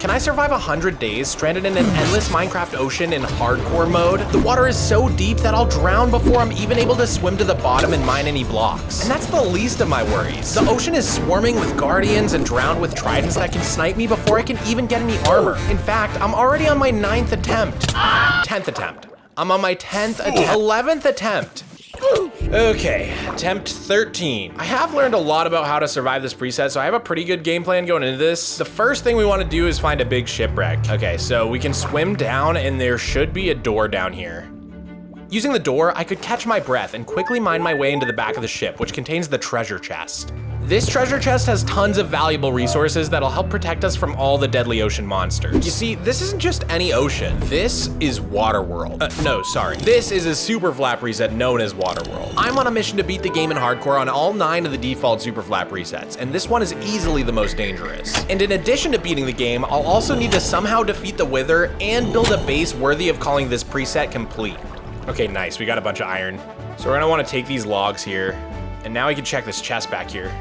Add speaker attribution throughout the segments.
Speaker 1: Can I survive 100 days stranded in an endless Minecraft ocean in hardcore mode? The water is so deep that I'll drown before I'm even able to swim to the bottom and mine any blocks. And that's the least of my worries. The ocean is swarming with guardians and drowned with tridents that can snipe me before I can even get any armor. In fact, I'm already on my 9th attempt. 10th attempt. I'm on my 11th attempt. Okay, attempt 13. I have learned a lot about how to survive this preset, so I have a pretty good game plan going into this. The first thing we want to do is find a big shipwreck. Okay, so we can swim down and there should be a door down here. Using the door, I could catch my breath and quickly mine my way into the back of the ship, which contains the treasure chest. This treasure chest has tons of valuable resources that'll help protect us from all the deadly ocean monsters. You see, this isn't just any ocean. This is Waterworld. No, sorry. This is a Superflat preset known as Waterworld. I'm on a mission to beat the game in hardcore on all 9 of the default Superflat presets, and this one is easily the most dangerous. And in addition to beating the game, I'll also need to somehow defeat the Wither and build a base worthy of calling this preset complete. Okay, nice. We got a bunch of iron. So we're gonna wanna take these logs here, and now we can check this chest back here.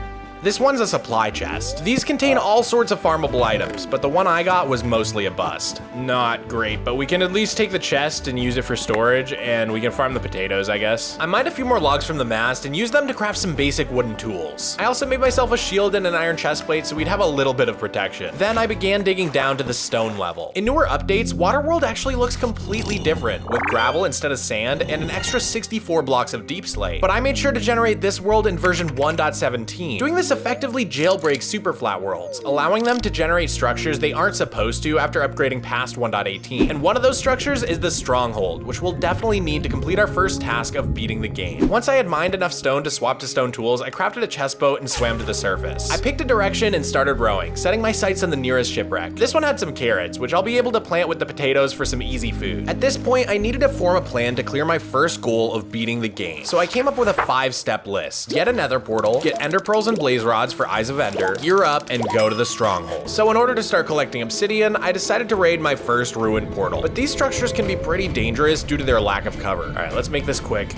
Speaker 1: This one's a supply chest. These contain all sorts of farmable items, but the one I got was mostly a bust. Not great, but we can at least take the chest and use it for storage, and we can farm the potatoes, I guess. I mined a few more logs from the mast and used them to craft some basic wooden tools. I also made myself a shield and an iron chest plate so we'd have a little bit of protection. Then I began digging down to the stone level. In newer updates, Waterworld actually looks completely different, with gravel instead of sand and an extra 64 blocks of deep slate. But I made sure to generate this world in version 1.17. Doing this effectively jailbreaks Superflat worlds, allowing them to generate structures they aren't supposed to after upgrading past 1.18. And one of those structures is the Stronghold, which we'll definitely need to complete our first task of beating the game. Once I had mined enough stone to swap to stone tools, I crafted a chest boat and swam to the surface. I picked a direction and started rowing, setting my sights on the nearest shipwreck. This one had some carrots, which I'll be able to plant with the potatoes for some easy food. At this point, I needed to form a plan to clear my first goal of beating the game. So I came up with a 5-step list. Get a nether portal, get ender pearls and blaze rods for Eyes of Ender, gear up, and go to the Stronghold. So in order to start collecting obsidian, I decided to raid my first ruined portal. But these structures can be pretty dangerous due to their lack of cover. All right, let's make this quick.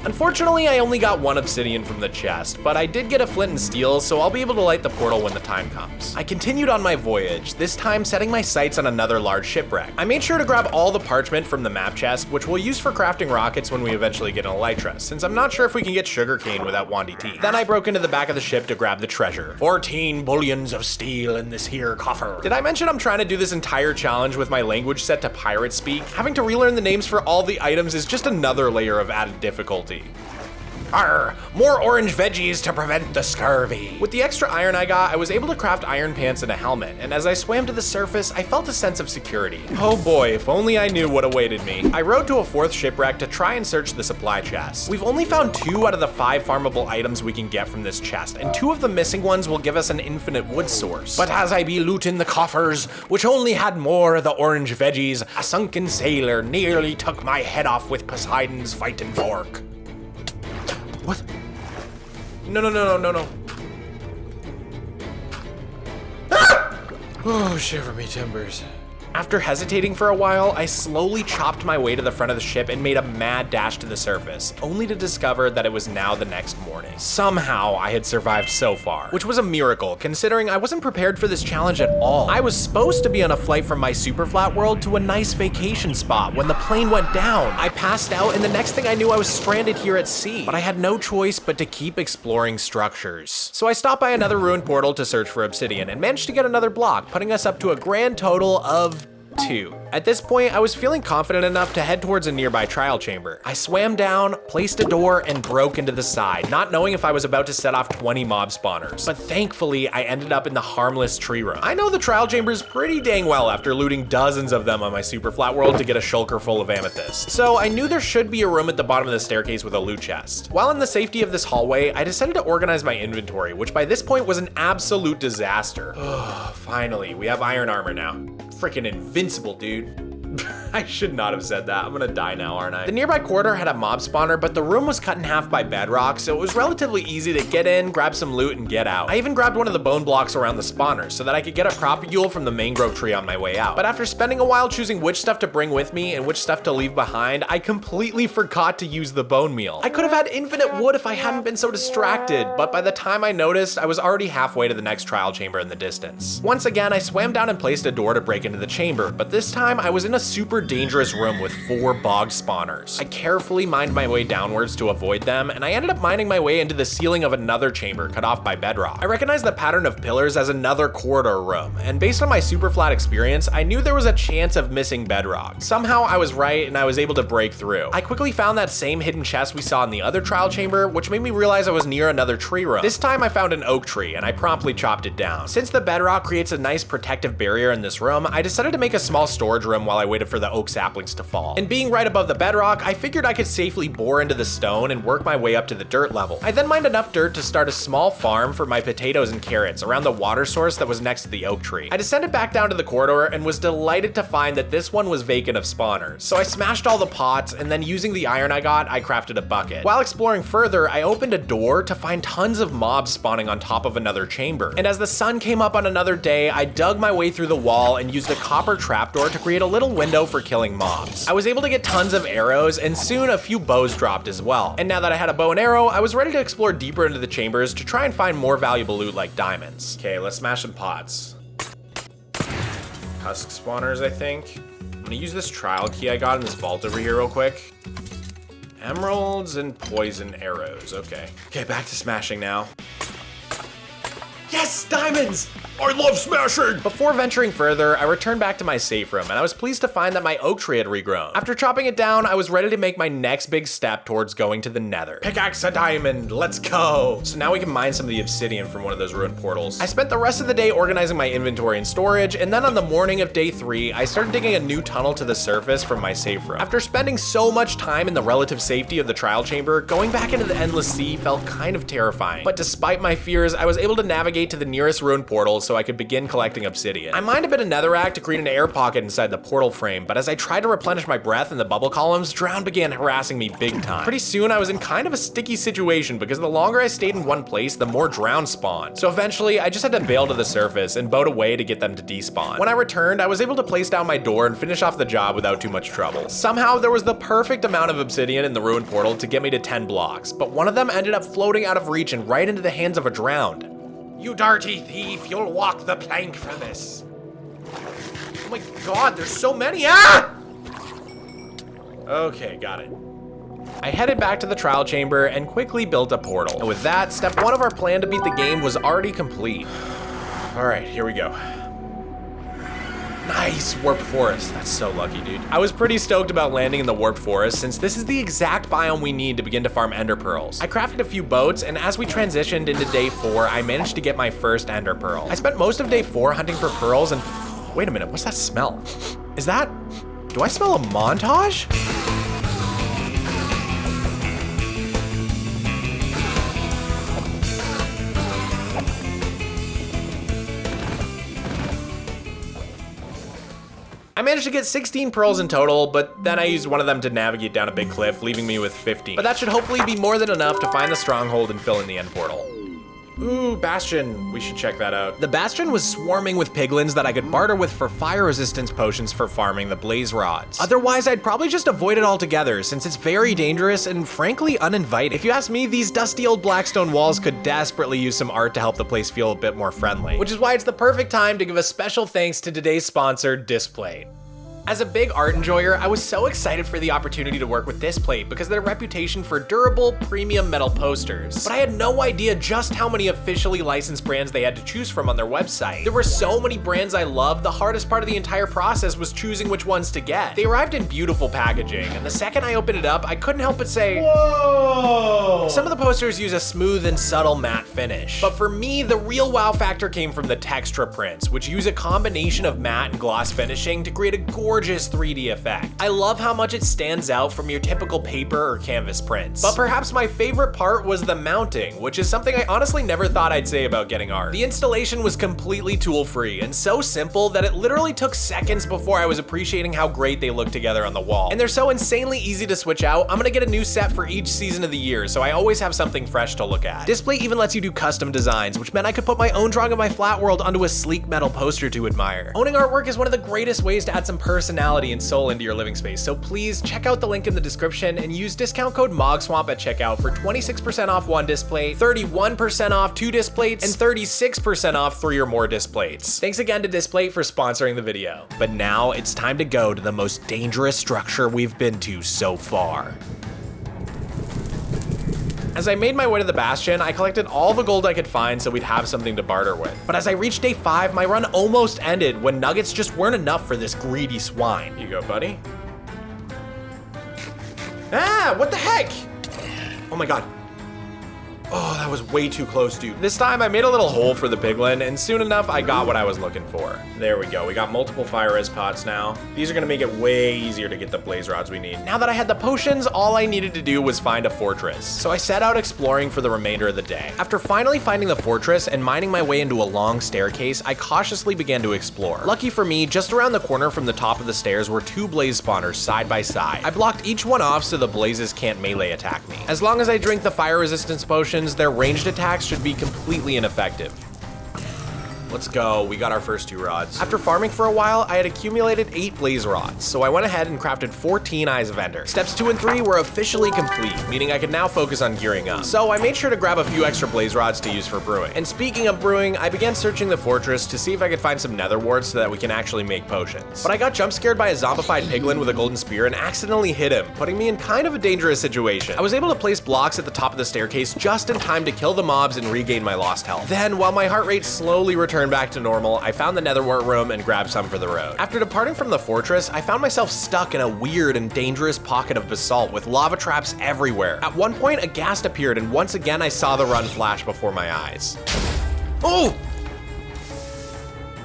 Speaker 1: Unfortunately, I only got 1 obsidian from the chest, but I did get a flint and steel, so I'll be able to light the portal when the time comes. I continued on my voyage, this time setting my sights on another large shipwreck. I made sure to grab all the parchment from the map chest, which we'll use for crafting rockets when we eventually get an elytra, since I'm not sure if we can get sugarcane without Wandy teeth. Then I broke into the back of the ship to grab the treasure. 14 bullions of steel in this here coffer. Did I mention I'm trying to do this entire challenge with my language set to pirate speak? Having to relearn the names for all the items is just another layer of added difficulty. Arr, more orange veggies to prevent the scurvy. With the extra iron I got, I was able to craft iron pants and a helmet, and as I swam to the surface, I felt a sense of security. Oh boy, if only I knew what awaited me. I rowed to a 4th shipwreck to try and search the supply chest. We've only found 2 out of the 5 farmable items we can get from this chest, and 2 of the missing ones will give us an infinite wood source. But as I be looting the coffers, which only had more of the orange veggies, a sunken sailor nearly took my head off with Poseidon's fighting fork. What? No. Ah! Oh, shiver me timbers. After hesitating for a while, I slowly chopped my way to the front of the ship and made a mad dash to the surface, only to discover that it was now the next morning. Somehow, I had survived so far, which was a miracle, considering I wasn't prepared for this challenge at all. I was supposed to be on a flight from my Superflat world to a nice vacation spot when the plane went down. I passed out, and the next thing I knew, I was stranded here at sea. But I had no choice but to keep exploring structures. So I stopped by another ruined portal to search for obsidian, and managed to get another block, putting us up to a grand total of 2. At this point, I was feeling confident enough to head towards a nearby trial chamber. I swam down, placed a door, and broke into the side, not knowing if I was about to set off 20 mob spawners. But thankfully, I ended up in the harmless tree room. I know the trial chambers pretty dang well after looting dozens of them on my Superflat world to get a shulker full of amethyst. So I knew there should be a room at the bottom of the staircase with a loot chest. While in the safety of this hallway, I decided to organize my inventory, which by this point was an absolute disaster. Finally, we have iron armor now. Freaking invincible, dude. I should not have said that. I'm gonna die now, aren't I? The nearby corridor had a mob spawner, but the room was cut in half by bedrock, so it was relatively easy to get in, grab some loot, and get out. I even grabbed one of the bone blocks around the spawner so that I could get a propagule from the mangrove tree on my way out. But after spending a while choosing which stuff to bring with me and which stuff to leave behind, I completely forgot to use the bone meal. I could have had infinite wood if I hadn't been so distracted, but by the time I noticed, I was already halfway to the next trial chamber in the distance. Once again, I swam down and placed a door to break into the chamber, but this time I was in a super dangerous room with 4 bogged spawners. I carefully mined my way downwards to avoid them, and I ended up mining my way into the ceiling of another chamber cut off by bedrock. I recognized the pattern of pillars as another corridor room, and based on my Superflat experience, I knew there was a chance of missing bedrock. Somehow I was right and I was able to break through. I quickly found that same hidden chest we saw in the other trial chamber, which made me realize I was near another tree room. This time I found an oak tree and I promptly chopped it down. Since the bedrock creates a nice protective barrier in this room, I decided to make a small storage room while I waited for the oak saplings to fall. And being right above the bedrock, I figured I could safely bore into the stone and work my way up to the dirt level. I then mined enough dirt to start a small farm for my potatoes and carrots around the water source that was next to the oak tree. I descended back down to the corridor and was delighted to find that this one was vacant of spawners. So I smashed all the pots, and then using the iron I got, I crafted a bucket. While exploring further, I opened a door to find tons of mobs spawning on top of another chamber. And as the sun came up on another day, I dug my way through the wall and used a copper trapdoor to create a little window for killing mobs. I was able to get tons of arrows, and soon a few bows dropped as well. And now that I had a bow and arrow, I was ready to explore deeper into the chambers to try and find more valuable loot like diamonds. Okay, let's smash some pots. Husk spawners, I think. I'm gonna use this trial key I got in this vault over here real quick. Emeralds and poison arrows, okay. Okay, back to smashing now. Yes, diamonds! I love smashing! Before venturing further, I returned back to my safe room, and I was pleased to find that my oak tree had regrown. After chopping it down, I was ready to make my next big step towards going to the Nether. Pickaxe a diamond, let's go! So now we can mine some of the obsidian from one of those ruined portals. I spent the rest of the day organizing my inventory and storage, and then on the morning of day 3, I started digging a new tunnel to the surface from my safe room. After spending so much time in the relative safety of the trial chamber, going back into the endless sea felt kind of terrifying. But despite my fears, I was able to navigate to the nearest ruined portal so I could begin collecting obsidian. I mined a bit of netherrack to create an air pocket inside the portal frame, but as I tried to replenish my breath in the bubble columns, drown began harassing me big time. Pretty soon I was in kind of a sticky situation because the longer I stayed in one place, the more drown spawned. So eventually I just had to bail to the surface and boat away to get them to despawn. When I returned, I was able to place down my door and finish off the job without too much trouble. Somehow there was the perfect amount of obsidian in the ruined portal to get me to 10 blocks, but one of them ended up floating out of reach and right into the hands of a drowned. You dirty thief, you'll walk the plank for this. Oh my god, there's so many, ah! Okay, got it. I headed back to the trial chamber and quickly built a portal. And with that, step 1 of our plan to beat the game was already complete. All right, here we go. Nice, warped forest. That's so lucky, dude. I was pretty stoked about landing in the warped forest since this is the exact biome we need to begin to farm ender pearls. I crafted a few boats, and as we transitioned into day 4, I managed to get my first ender pearl. I spent most of day 4 hunting for pearls and... Wait a minute, what's that smell? Is that... Do I smell a montage? I managed to get 16 pearls in total, but then I used one of them to navigate down a big cliff, leaving me with 15. But that should hopefully be more than enough to find the stronghold and fill in the end portal. Ooh, Bastion. We should check that out. The Bastion was swarming with piglins that I could barter with for fire resistance potions for farming the blaze rods. Otherwise, I'd probably just avoid it altogether since it's very dangerous and frankly uninviting. If you ask me, these dusty old blackstone walls could desperately use some art to help the place feel a bit more friendly, which is why it's the perfect time to give a special thanks to today's sponsor, Displate. As a big art enjoyer, I was so excited for the opportunity to work with Displate because of their reputation for durable, premium metal posters. But I had no idea just how many officially licensed brands they had to choose from on their website. There were so many brands I loved, the hardest part of the entire process was choosing which ones to get. They arrived in beautiful packaging, and the second I opened it up, I couldn't help but say, whoa! Some of the posters use a smooth and subtle matte finish. But for me, the real wow factor came from the texture prints, which use a combination of matte and gloss finishing to create a gorgeous gorgeous 3D effect. I love how much it stands out from your typical paper or canvas prints. But perhaps my favorite part was the mounting, which is something I honestly never thought I'd say about getting art. The installation was completely tool-free and so simple that it literally took seconds before I was appreciating how great they look together on the wall. And they're so insanely easy to switch out. I'm gonna get a new set for each season of the year, so I always have something fresh to look at. Display even lets you do custom designs, which meant I could put my own drawing of my Flatworld onto a sleek metal poster to admire. Owning artwork is one of the greatest ways to add some personality and soul into your living space, so please check out the link in the description and use discount code Mogswamp at checkout for 26% off one display, 31% off 2 displays, and 36% off 3 or more displays. Thanks again to Displate for sponsoring the video. But now it's time to go to the most dangerous structure we've been to so far. As I made my way to the bastion, I collected all the gold I could find so we'd have something to barter with. But as I reached day 5, my run almost ended when nuggets just weren't enough for this greedy swine. Here you go, buddy. Ah, what the heck? Oh my god. Oh, that was way too close, dude. This time I made a little hole for the piglin, and soon enough I got what I was looking for. There we go, we got multiple fire res pots now. These are gonna make it way easier to get the blaze rods we need. Now that I had the potions, all I needed to do was find a fortress. So I set out exploring for the remainder of the day. After finally finding the fortress and mining my way into a long staircase, I cautiously began to explore. Lucky for me, just around the corner from the top of the stairs were 2 blaze spawners side by side. I blocked each one off so the blazes can't melee attack me. As long as I drink the fire resistance potion, their ranged attacks should be completely ineffective. Let's go, we got our first 2 rods. After farming for a while, I had accumulated 8 blaze rods, so I went ahead and crafted 14 Eyes of Ender. Steps 2 and 3 were officially complete, meaning I could now focus on gearing up. So I made sure to grab a few extra blaze rods to use for brewing. And speaking of brewing, I began searching the fortress to see if I could find some nether warts so that we can actually make potions. But I got jump scared by a zombified piglin with a golden spear and accidentally hit him, putting me in kind of a dangerous situation. I was able to place blocks at the top of the staircase just in time to kill the mobs and regain my lost health. Then, while my heart rate slowly returned back to normal, I found the nether wart room and grabbed some for the road. After departing from the fortress, I found myself stuck in a weird and dangerous pocket of basalt with lava traps everywhere. At one point, a ghast appeared, and once again I saw the run flash before my eyes. Oh!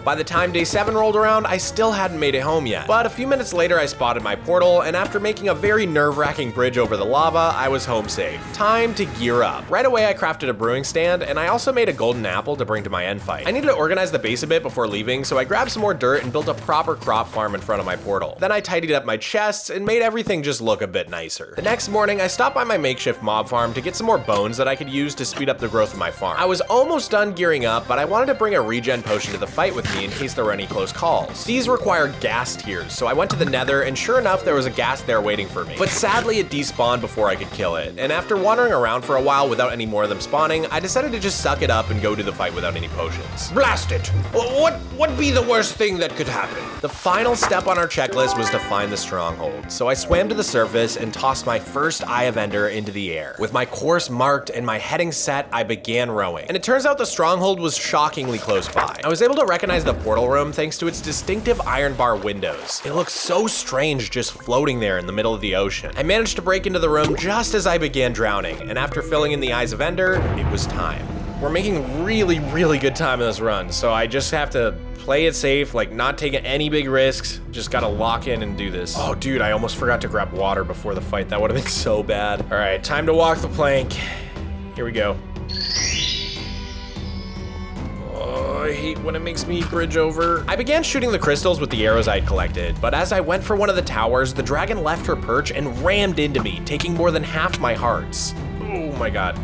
Speaker 1: By the time day 7 rolled around, I still hadn't made it home yet. But a few minutes later, I spotted my portal, and after making a very nerve-wracking bridge over the lava, I was home safe. Time to gear up. Right away, I crafted a brewing stand, and I also made a golden apple to bring to my end fight. I needed to organize the base a bit before leaving, so I grabbed some more dirt and built a proper crop farm in front of my portal. Then I tidied up my chests and made everything just look a bit nicer. The next morning, I stopped by my makeshift mob farm to get some more bones that I could use to speed up the growth of my farm. I was almost done gearing up, but I wanted to bring a regen potion to the fight with me in case there were any close calls. These required ghast tears, so I went to the nether, and sure enough, there was a ghast there waiting for me. But sadly, it despawned before I could kill it, and after wandering around for a while without any more of them spawning, I decided to just suck it up and go to the fight without any potions. Blast it! What be the worst thing that could happen? The final step on our checklist was to find the stronghold, so I swam to the surface and tossed my first Eye of Ender into the air. With my course marked and my heading set, I began rowing, and it turns out the stronghold was shockingly close by. I was able to recognize the portal room thanks to its distinctive iron bar windows. It looks so strange just floating there in the middle of the ocean. I managed to break into the room just as I began drowning, and after filling in the Eyes of Ender, it was time. We're making really good time in this run, so I just have to play it safe, like not taking any big risks. Just gotta lock in and do this. Oh dude, I almost forgot to grab water before the fight. That would have been so bad. All right, time to walk the plank. Here we go. I hate when it makes me bridge over. I began shooting the crystals with the arrows I'd collected, but as I went for one of the towers, the dragon left her perch and rammed into me, taking more than half my hearts. Oh my god.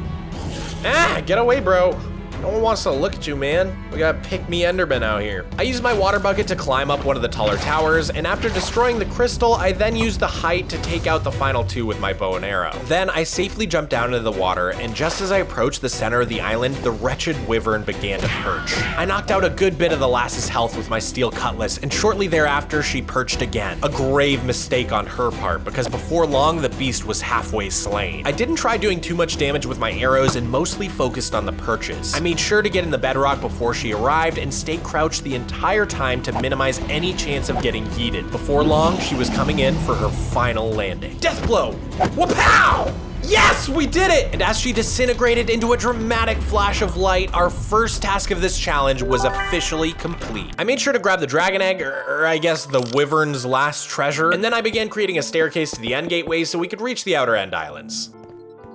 Speaker 1: Ah, get away, bro. No one wants to look at you, man. We got pick-me Enderman out here. I used my water bucket to climb up one of the taller towers, and after destroying the crystal, I then used the height to take out the final 2 with my bow and arrow. Then I safely jumped down into the water, and just as I approached the center of the island, the wretched wyvern began to perch. I knocked out a good bit of the lass's health with my steel cutlass, and shortly thereafter, she perched again. A grave mistake on her part, because before long, the beast was halfway slain. I didn't try doing too much damage with my arrows and mostly focused on the perches. I made sure to get in the bedrock before she arrived and stayed crouched the entire time to minimize any chance of getting yeeted. Before long, she was coming in for her final landing. Death blow! Wapow! Yes, we did it! And as she disintegrated into a dramatic flash of light, our first task of this challenge was officially complete. I made sure to grab the dragon egg, or I guess the wyvern's last treasure, and then I began creating a staircase to the end gateway so we could reach the outer end islands.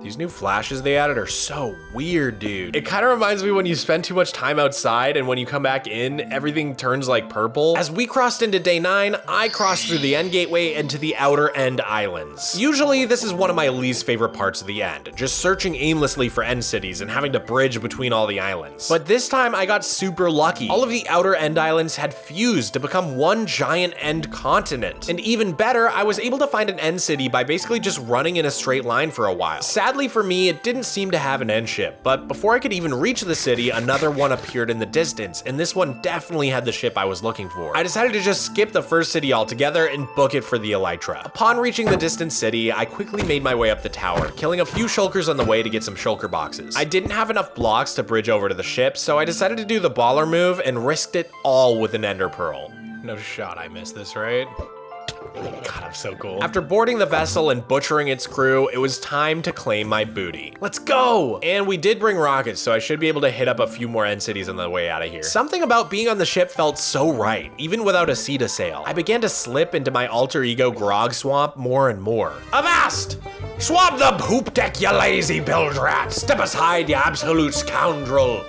Speaker 1: These new flashes they added are so weird, dude. It kind of reminds me when you spend too much time outside and when you come back in, everything turns like purple. As we crossed into day 9, I crossed through the end gateway and to the outer end islands. Usually, this is one of my least favorite parts of the end, just searching aimlessly for end cities and having to bridge between all the islands. But this time, I got super lucky. All of the outer end islands had fused to become one giant end continent. And even better, I was able to find an end city by basically just running in a straight line for a while. Sadly for me, it didn't seem to have an end ship, but before I could even reach the city, another one appeared in the distance, and this one definitely had the ship I was looking for. I decided to just skip the first city altogether and book it for the elytra. Upon reaching the distant city, I quickly made my way up the tower, killing a few shulkers on the way to get some shulker boxes. I didn't have enough blocks to bridge over to the ship, so I decided to do the baller move and risked it all with an ender pearl. No shot I missed this, right? God, I'm so cool. After boarding the vessel and butchering its crew, it was time to claim my booty. Let's go! And we did bring rockets, so I should be able to hit up a few more end cities on the way out of here. Something about being on the ship felt so right, even without a sea to sail. I began to slip into my alter ego Mogswamp more and more. Avast! Swab the poop deck, you lazy bilge rat! Step aside, you absolute scoundrel!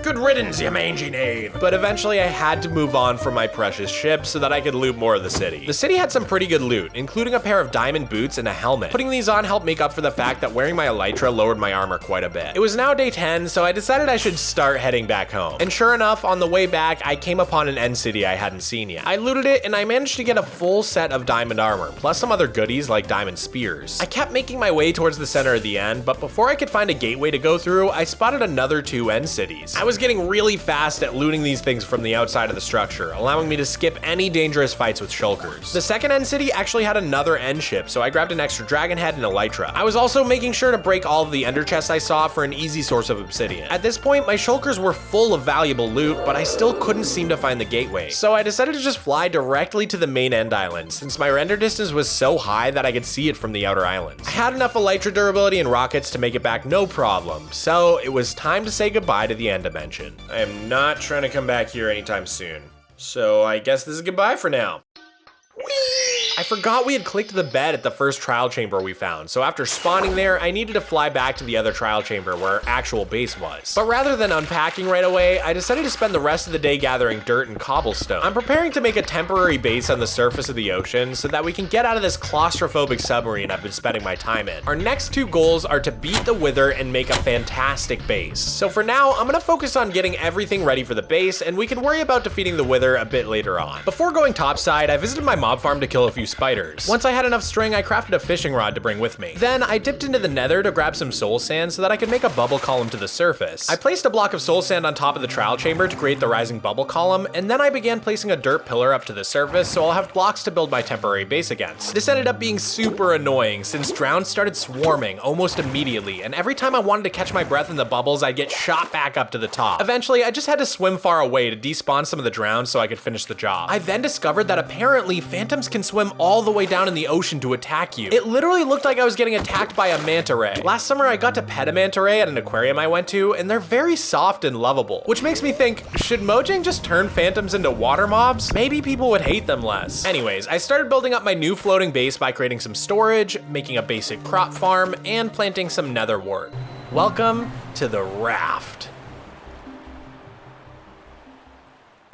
Speaker 1: Good riddance, you mangy knave. But eventually I had to move on from my precious ship so that I could loot more of the city. The city had some pretty good loot, including a pair of diamond boots and a helmet. Putting these on helped make up for the fact that wearing my elytra lowered my armor quite a bit. It was now day 10, so I decided I should start heading back home. And sure enough, on the way back, I came upon an end city I hadn't seen yet. I looted it and I managed to get a full set of diamond armor, plus some other goodies like diamond spears. I kept making my way towards the center of the end, but before I could find a gateway to go through, I spotted another 2 end cities. I was getting really fast at looting these things from the outside of the structure, allowing me to skip any dangerous fights with shulkers. The second end city actually had another end ship, so I grabbed an extra dragon head and elytra. I was also making sure to break all of the ender chests I saw for an easy source of obsidian. At this point, my shulkers were full of valuable loot, but I still couldn't seem to find the gateway. So I decided to just fly directly to the main end island, since my render distance was so high that I could see it from the outer islands. I had enough elytra durability and rockets to make it back no problem, so it was time to say goodbye to the end dimension. I am not trying to come back here anytime soon, so I guess this is goodbye for now. Whee! I forgot we had clicked the bed at the first trial chamber we found, so after spawning there, I needed to fly back to the other trial chamber where our actual base was. But rather than unpacking right away, I decided to spend the rest of the day gathering dirt and cobblestone. I'm preparing to make a temporary base on the surface of the ocean so that we can get out of this claustrophobic submarine I've been spending my time in. Our next 2 goals are to beat the Wither and make a fantastic base. So for now, I'm gonna focus on getting everything ready for the base, and we can worry about defeating the Wither a bit later on. Before going topside, I visited my mob farm to kill a few spiders. Once I had enough string, I crafted a fishing rod to bring with me. Then I dipped into the Nether to grab some soul sand so that I could make a bubble column to the surface. I placed a block of soul sand on top of the trial chamber to create the rising bubble column, and then I began placing a dirt pillar up to the surface so I'll have blocks to build my temporary base against. This ended up being super annoying since drowns started swarming almost immediately, and every time I wanted to catch my breath in the bubbles, I'd get shot back up to the top. Eventually, I just had to swim far away to despawn some of the drowns so I could finish the job. I then discovered that apparently phantoms can swim all the way down in the ocean to attack you. It literally looked like I was getting attacked by a manta ray. Last summer, I got to pet a manta ray at an aquarium I went to, and they're very soft and lovable, which makes me think, should Mojang just turn phantoms into water mobs? Maybe people would hate them less. Anyways, I started building up my new floating base by creating some storage, making a basic crop farm, and planting some nether wart. Welcome to the raft.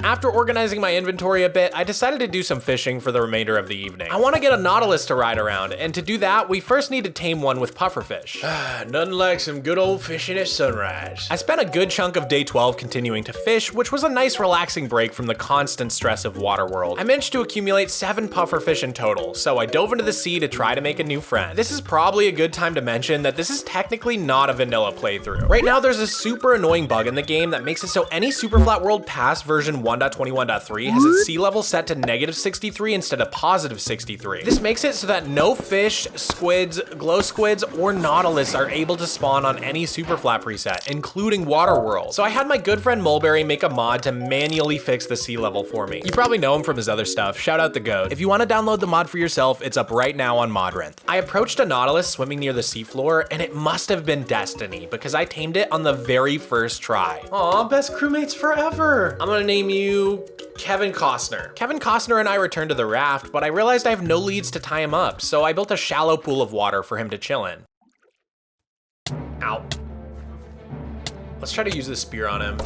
Speaker 1: After organizing my inventory a bit, I decided to do some fishing for the remainder of the evening. I want to get a nautilus to ride around, and to do that, we first need to tame one with pufferfish. Nothing like some good old fishing at sunrise. I spent a good chunk of day 12 continuing to fish, which was a nice relaxing break from the constant stress of Waterworld. I managed to accumulate 7 pufferfish in total, so I dove into the sea to try to make a new friend. This is probably a good time to mention that this is technically not a vanilla playthrough. Right now, there's a super annoying bug in the game that makes it so any Superflat World past version 1.21.3 has its sea level set to -63 instead of +63. This makes it so that no fish, squids, glow squids, or nautilus are able to spawn on any Superflat preset, including Waterworld. So I had my good friend Mulberry make a mod to manually fix the sea level for me. You probably know him from his other stuff. Shout out the goat. If you want to download the mod for yourself, it's up right now on Modrinth. I approached a nautilus swimming near the seafloor, and it must have been destiny because I tamed it on the very first try. Aw, best crewmates forever. I'm gonna name you Kevin Costner. Kevin Costner and I returned to the raft, but I realized I have no leads to tie him up, so I built a shallow pool of water for him to chill in. Ow. Let's try to use the spear on him.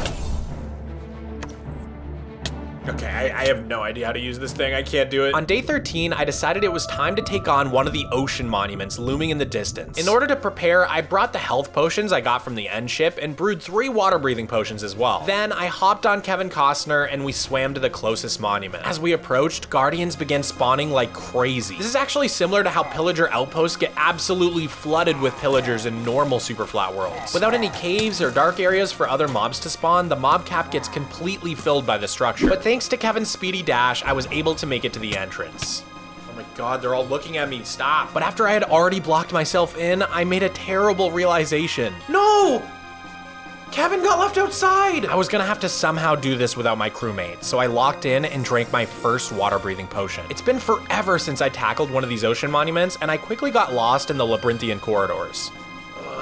Speaker 1: Okay, I have no idea how to use this thing. I can't do it. On day 13, I decided it was time to take on one of the ocean monuments looming in the distance. In order to prepare, I brought the health potions I got from the end ship and brewed 3 water breathing potions as well. Then I hopped on Kevin Costner and we swam to the closest monument. As we approached, guardians began spawning like crazy. This is actually similar to how pillager outposts get absolutely flooded with pillagers in normal Superflat worlds. Without any caves or dark areas for other mobs to spawn, the mob cap gets completely filled by the structure. But thanks to Kevin's speedy dash, I was able to make it to the entrance. Oh my god, they're all looking at me, stop. But after I had already blocked myself in, I made a terrible realization. No! Kevin got left outside! I was gonna have to somehow do this without my crewmate, so I locked in and drank my first water breathing potion. It's been forever since I tackled one of these ocean monuments, and I quickly got lost in the labyrinthian corridors.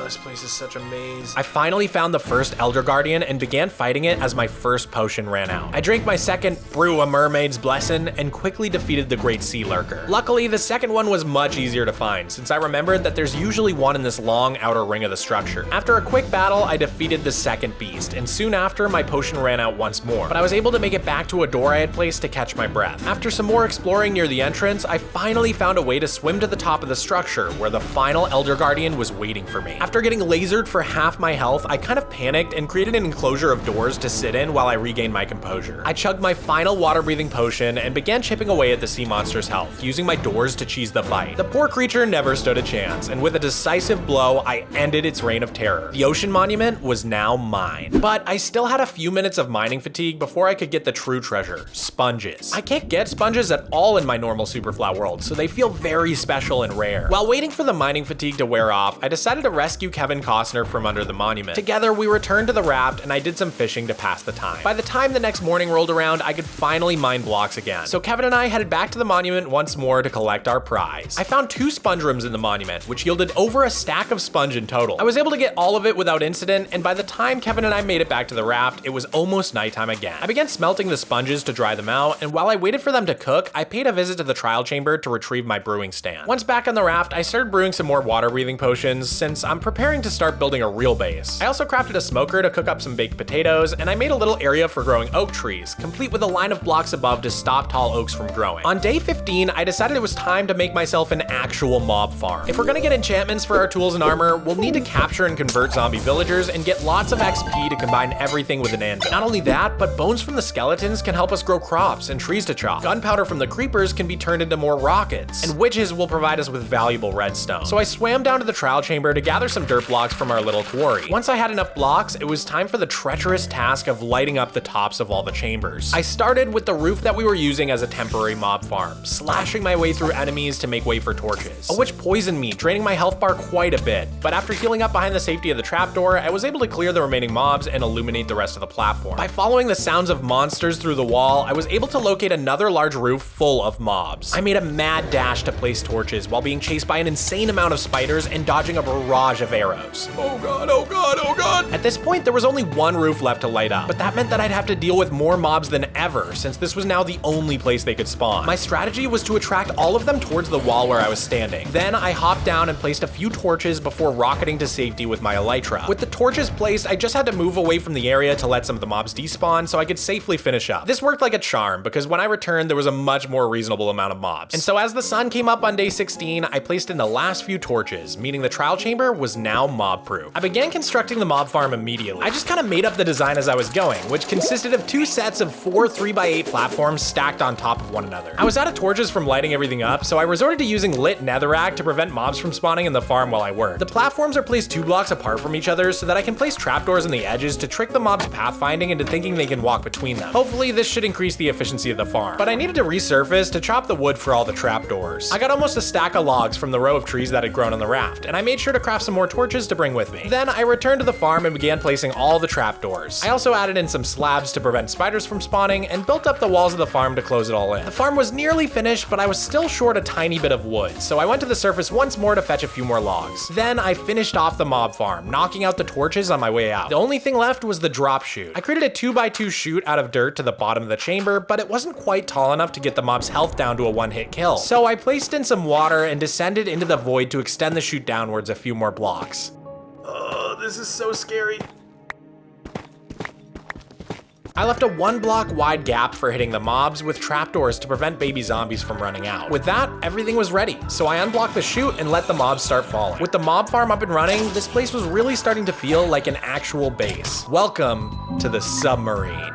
Speaker 1: This place is such a maze. I finally found the first Elder Guardian and began fighting it as my first potion ran out. I drank my second Brew a Mermaid's Blessing and quickly defeated the Great Sea Lurker. Luckily, the second one was much easier to find since I remembered that there's usually one in this long outer ring of the structure. After a quick battle, I defeated the second beast, and soon after, my potion ran out once more, but I was able to make it back to a door I had placed to catch my breath. After some more exploring near the entrance, I finally found a way to swim to the top of the structure where the final Elder Guardian was waiting for me. After getting lasered for half my health, I kind of panicked and created an enclosure of doors to sit in while I regained my composure. I chugged my final water breathing potion and began chipping away at the sea monster's health, using my doors to cheese the fight. The poor creature never stood a chance, and with a decisive blow, I ended its reign of terror. The ocean monument was now mine. But I still had a few minutes of mining fatigue before I could get the true treasure, sponges. I can't get sponges at all in my normal Superflat world, so they feel very special and rare. While waiting for the mining fatigue to wear off, I decided to rescue Kevin Costner from under the monument. Together, we returned to the raft and I did some fishing to pass the time. By the time the next morning rolled around, I could finally mine blocks again. So Kevin and I headed back to the monument once more to collect our prize. I found 2 sponge rooms in the monument, which yielded over a stack of sponge in total. I was able to get all of it without incident, and by the time Kevin and I made it back to the raft, it was almost nighttime again. I began smelting the sponges to dry them out, and while I waited for them to cook, I paid a visit to the trial chamber to retrieve my brewing stand. Once back on the raft, I started brewing some more water breathing potions since I'm preparing to start building a real base. I also crafted a smoker to cook up some baked potatoes, and I made a little area for growing oak trees, complete with a line of blocks above to stop tall oaks from growing. On day 15, I decided it was time to make myself an actual mob farm. If we're gonna get enchantments for our tools and armor, we'll need to capture and convert zombie villagers and get lots of XP to combine everything with an anvil. Not only that, but bones from the skeletons can help us grow crops and trees to chop. Gunpowder from the creepers can be turned into more rockets, and witches will provide us with valuable redstone. So I swam down to the trial chamber to gather some dirt blocks from our little quarry. Once I had enough blocks, it was time for the treacherous task of lighting up the tops of all the chambers. I started with the roof that we were using as a temporary mob farm, slashing my way through enemies to make way for torches. A witch poisoned me, draining my health bar quite a bit, but after healing up behind the safety of the trapdoor, I was able to clear the remaining mobs and illuminate the rest of the platform. By following the sounds of monsters through the wall, I was able to locate another large roof full of mobs. I made a mad dash to place torches while being chased by an insane amount of spiders and dodging a barrage of arrows. Oh god, oh god, oh god! At this point, there was only one roof left to light up, but that meant that I'd have to deal with more mobs than ever, since this was now the only place they could spawn. My strategy was to attract all of them towards the wall where I was standing. Then I hopped down and placed a few torches before rocketing to safety with my elytra. With the torches placed, I just had to move away from the area to let some of the mobs despawn so I could safely finish up. This worked like a charm, because when I returned, there was a much more reasonable amount of mobs. And so as the sun came up on day 16, I placed in the last few torches, meaning the trial chamber was now mob-proof. I began constructing the mob farm immediately. I just kind of made up the design as I was going, which consisted of 2 sets of 4 3x8 platforms stacked on top of one another. I was out of torches from lighting everything up, so I resorted to using lit netherrack to prevent mobs from spawning in the farm while I worked. The platforms are placed 2 blocks apart from each other so that I can place trapdoors on the edges to trick the mobs pathfinding into thinking they can walk between them. Hopefully this should increase the efficiency of the farm. But I needed to resurface to chop the wood for all the trapdoors. I got almost a stack of logs from the row of trees that had grown on the raft, and I made sure to craft some more torches to bring with me. Then I returned to the farm and began placing all the trapdoors. I also added in some slabs to prevent spiders from spawning and built up the walls of the farm to close it all in. The farm was nearly finished, but I was still short a tiny bit of wood, so I went to the surface once more to fetch a few more logs. Then I finished off the mob farm, knocking out the torches on my way out. The only thing left was the drop chute. I created a 2x2 chute out of dirt to the bottom of the chamber, but it wasn't quite tall enough to get the mob's health down to a one-hit kill. So I placed in some water and descended into the void to extend the chute downwards a few more blocks. Oh, this is so scary. I left a 1 block wide gap for hitting the mobs with trapdoors to prevent baby zombies from running out. With that, everything was ready, so I unblocked the chute and let the mobs start falling. With the mob farm up and running, this place was really starting to feel like an actual base. Welcome to the submarine.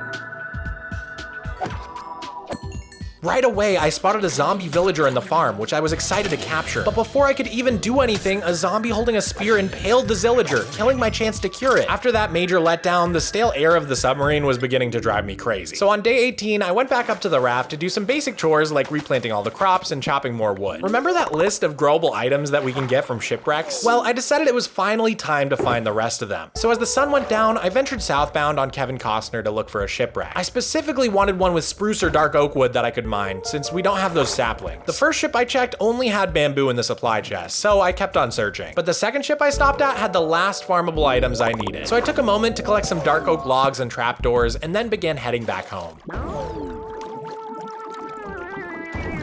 Speaker 1: Right away, I spotted a zombie villager in the farm, which I was excited to capture. But before I could even do anything, a zombie holding a spear impaled the villager, killing my chance to cure it. After that major letdown, the stale air of the submarine was beginning to drive me crazy. So on day 18, I went back up to the raft to do some basic chores like replanting all the crops and chopping more wood. Remember that list of growable items that we can get from shipwrecks? Well, I decided it was finally time to find the rest of them. So as the sun went down, I ventured southbound on Kevin Costner to look for a shipwreck. I specifically wanted one with spruce or dark oak wood that I could mine, since we don't have those saplings. The first ship I checked only had bamboo in the supply chest, so I kept on searching. But the second ship I stopped at had the last farmable items I needed. So I took a moment to collect some dark oak logs and trapdoors, and then began heading back home.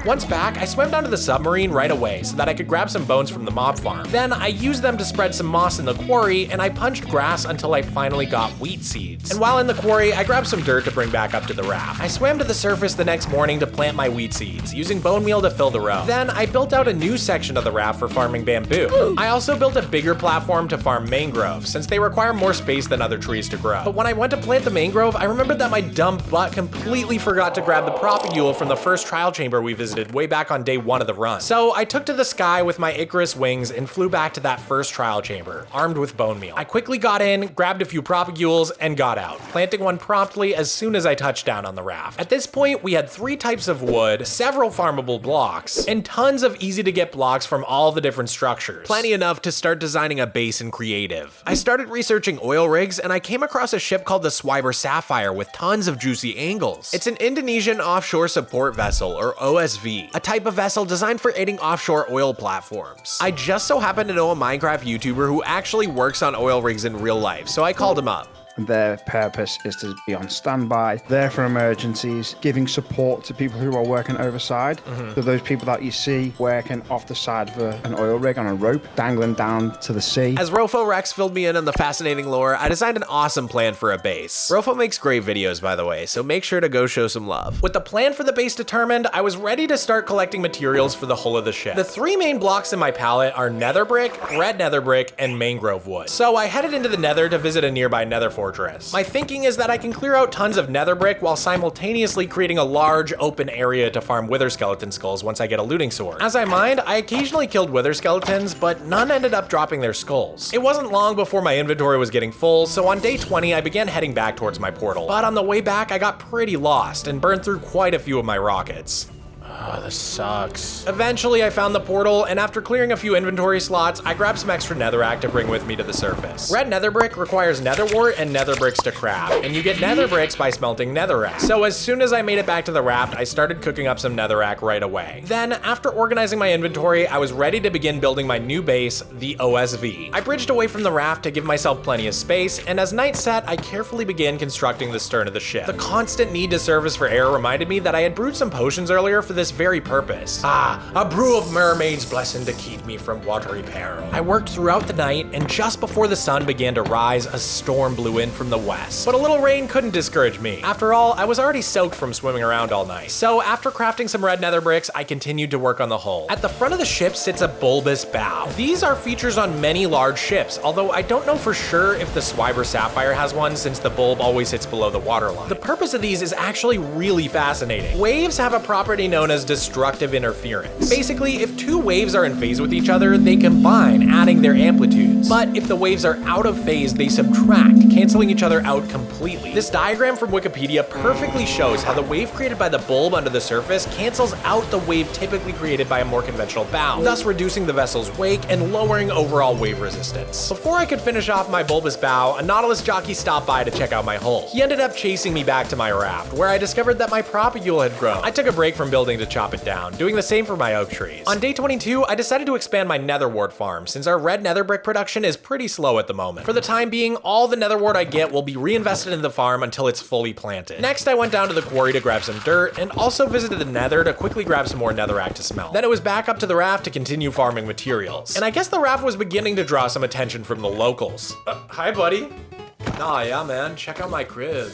Speaker 1: Once back, I swam down to the submarine right away so that I could grab some bones from the mob farm. Then I used them to spread some moss in the quarry, and I punched grass until I finally got wheat seeds. And while in the quarry, I grabbed some dirt to bring back up to the raft. I swam to the surface the next morning to plant my wheat seeds, using bone meal to fill the row. Then I built out a new section of the raft for farming bamboo. I also built a bigger platform to farm mangrove, since they require more space than other trees to grow. But when I went to plant the mangrove, I remembered that my dumb butt completely forgot to grab the propagule from the first trial chamber we visited way back on day 1 of the run. So I took to the sky with my Icarus wings and flew back to that first trial chamber, armed with bone meal. I quickly got in, grabbed a few propagules, and got out, planting one promptly as soon as I touched down on the raft. At this point, we had 3 types of wood, several farmable blocks, and tons of easy to get blocks from all the different structures. Plenty enough to start designing a base in creative. I started researching oil rigs, and I came across a ship called the Swiber Sapphire with tons of juicy angles. It's an Indonesian offshore support vessel, or OSV, a type of vessel designed for aiding offshore oil platforms. I just so happen to know a Minecraft YouTuber who actually works on oil rigs in real life, so I called him up.
Speaker 2: Their purpose is to be on standby, there for emergencies, giving support to people who are working overside. So those people that you see working off the side of an oil rig on a rope, dangling down to the sea.
Speaker 1: As Rofo Rex filled me in on the fascinating lore, I designed an awesome plan for a base. Rofo makes great videos, by the way, so make sure to go show some love. With the plan for the base determined, I was ready to start collecting materials for the hull of the ship. The 3 main blocks in my palette are nether brick, red nether brick, and mangrove wood. So I headed into the nether to visit a nearby nether fortress. My thinking is that I can clear out tons of nether brick while simultaneously creating a large open area to farm wither skeleton skulls once I get a looting sword. As I mined, I occasionally killed wither skeletons, but none ended up dropping their skulls. It wasn't long before my inventory was getting full, so on day 20 I began heading back towards my portal. But on the way back I got pretty lost and burned through quite a few of my rockets. Oh, this sucks. Eventually, I found the portal, and after clearing a few inventory slots, I grabbed some extra netherrack to bring with me to the surface. Red nether brick requires nether wart and nether bricks to craft, and you get nether bricks by smelting netherrack. So as soon as I made it back to the raft, I started cooking up some netherrack right away. Then, after organizing my inventory, I was ready to begin building my new base, the OSV. I bridged away from the raft to give myself plenty of space, and as night set, I carefully began constructing the stern of the ship. The constant need to surface for air reminded me that I had brewed some potions earlier for this this very purpose. A brew of mermaids blessing to keep me from watery peril. I worked throughout the night, and just before the sun began to rise, a storm blew in from the west. But a little rain couldn't discourage me. After all, I was already soaked from swimming around all night. So after crafting some red nether bricks, I continued to work on the hull. At the front of the ship sits a bulbous bow. These are features on many large ships, although I don't know for sure if the Swiber Sapphire has one since the bulb always sits below the waterline. The purpose of these is actually really fascinating. Waves have a property known as destructive interference. Basically, if two waves are in phase with each other, they combine, adding their amplitudes. But if the waves are out of phase, they subtract, canceling each other out completely. This diagram from Wikipedia perfectly shows how the wave created by the bulb under the surface cancels out the wave typically created by a more conventional bow, thus reducing the vessel's wake and lowering overall wave resistance. Before I could finish off my bulbous bow, a Nautilus jockey stopped by to check out my hull. He ended up chasing me back to my raft, where I discovered that my propagule had grown. I took a break from building to chop it down, doing the same for my oak trees. On day 22, I decided to expand my nether wart farm, since our red nether brick production is pretty slow at the moment. For the time being, all the nether wart I get will be reinvested in the farm until it's fully planted. Next, I went down to the quarry to grab some dirt, and also visited the nether to quickly grab some more netherrack to smelt. Then it was back up to the raft to continue farming materials. And I guess the raft was beginning to draw some attention from the locals. Hi, buddy. Nah, yeah, man. Check out my crib.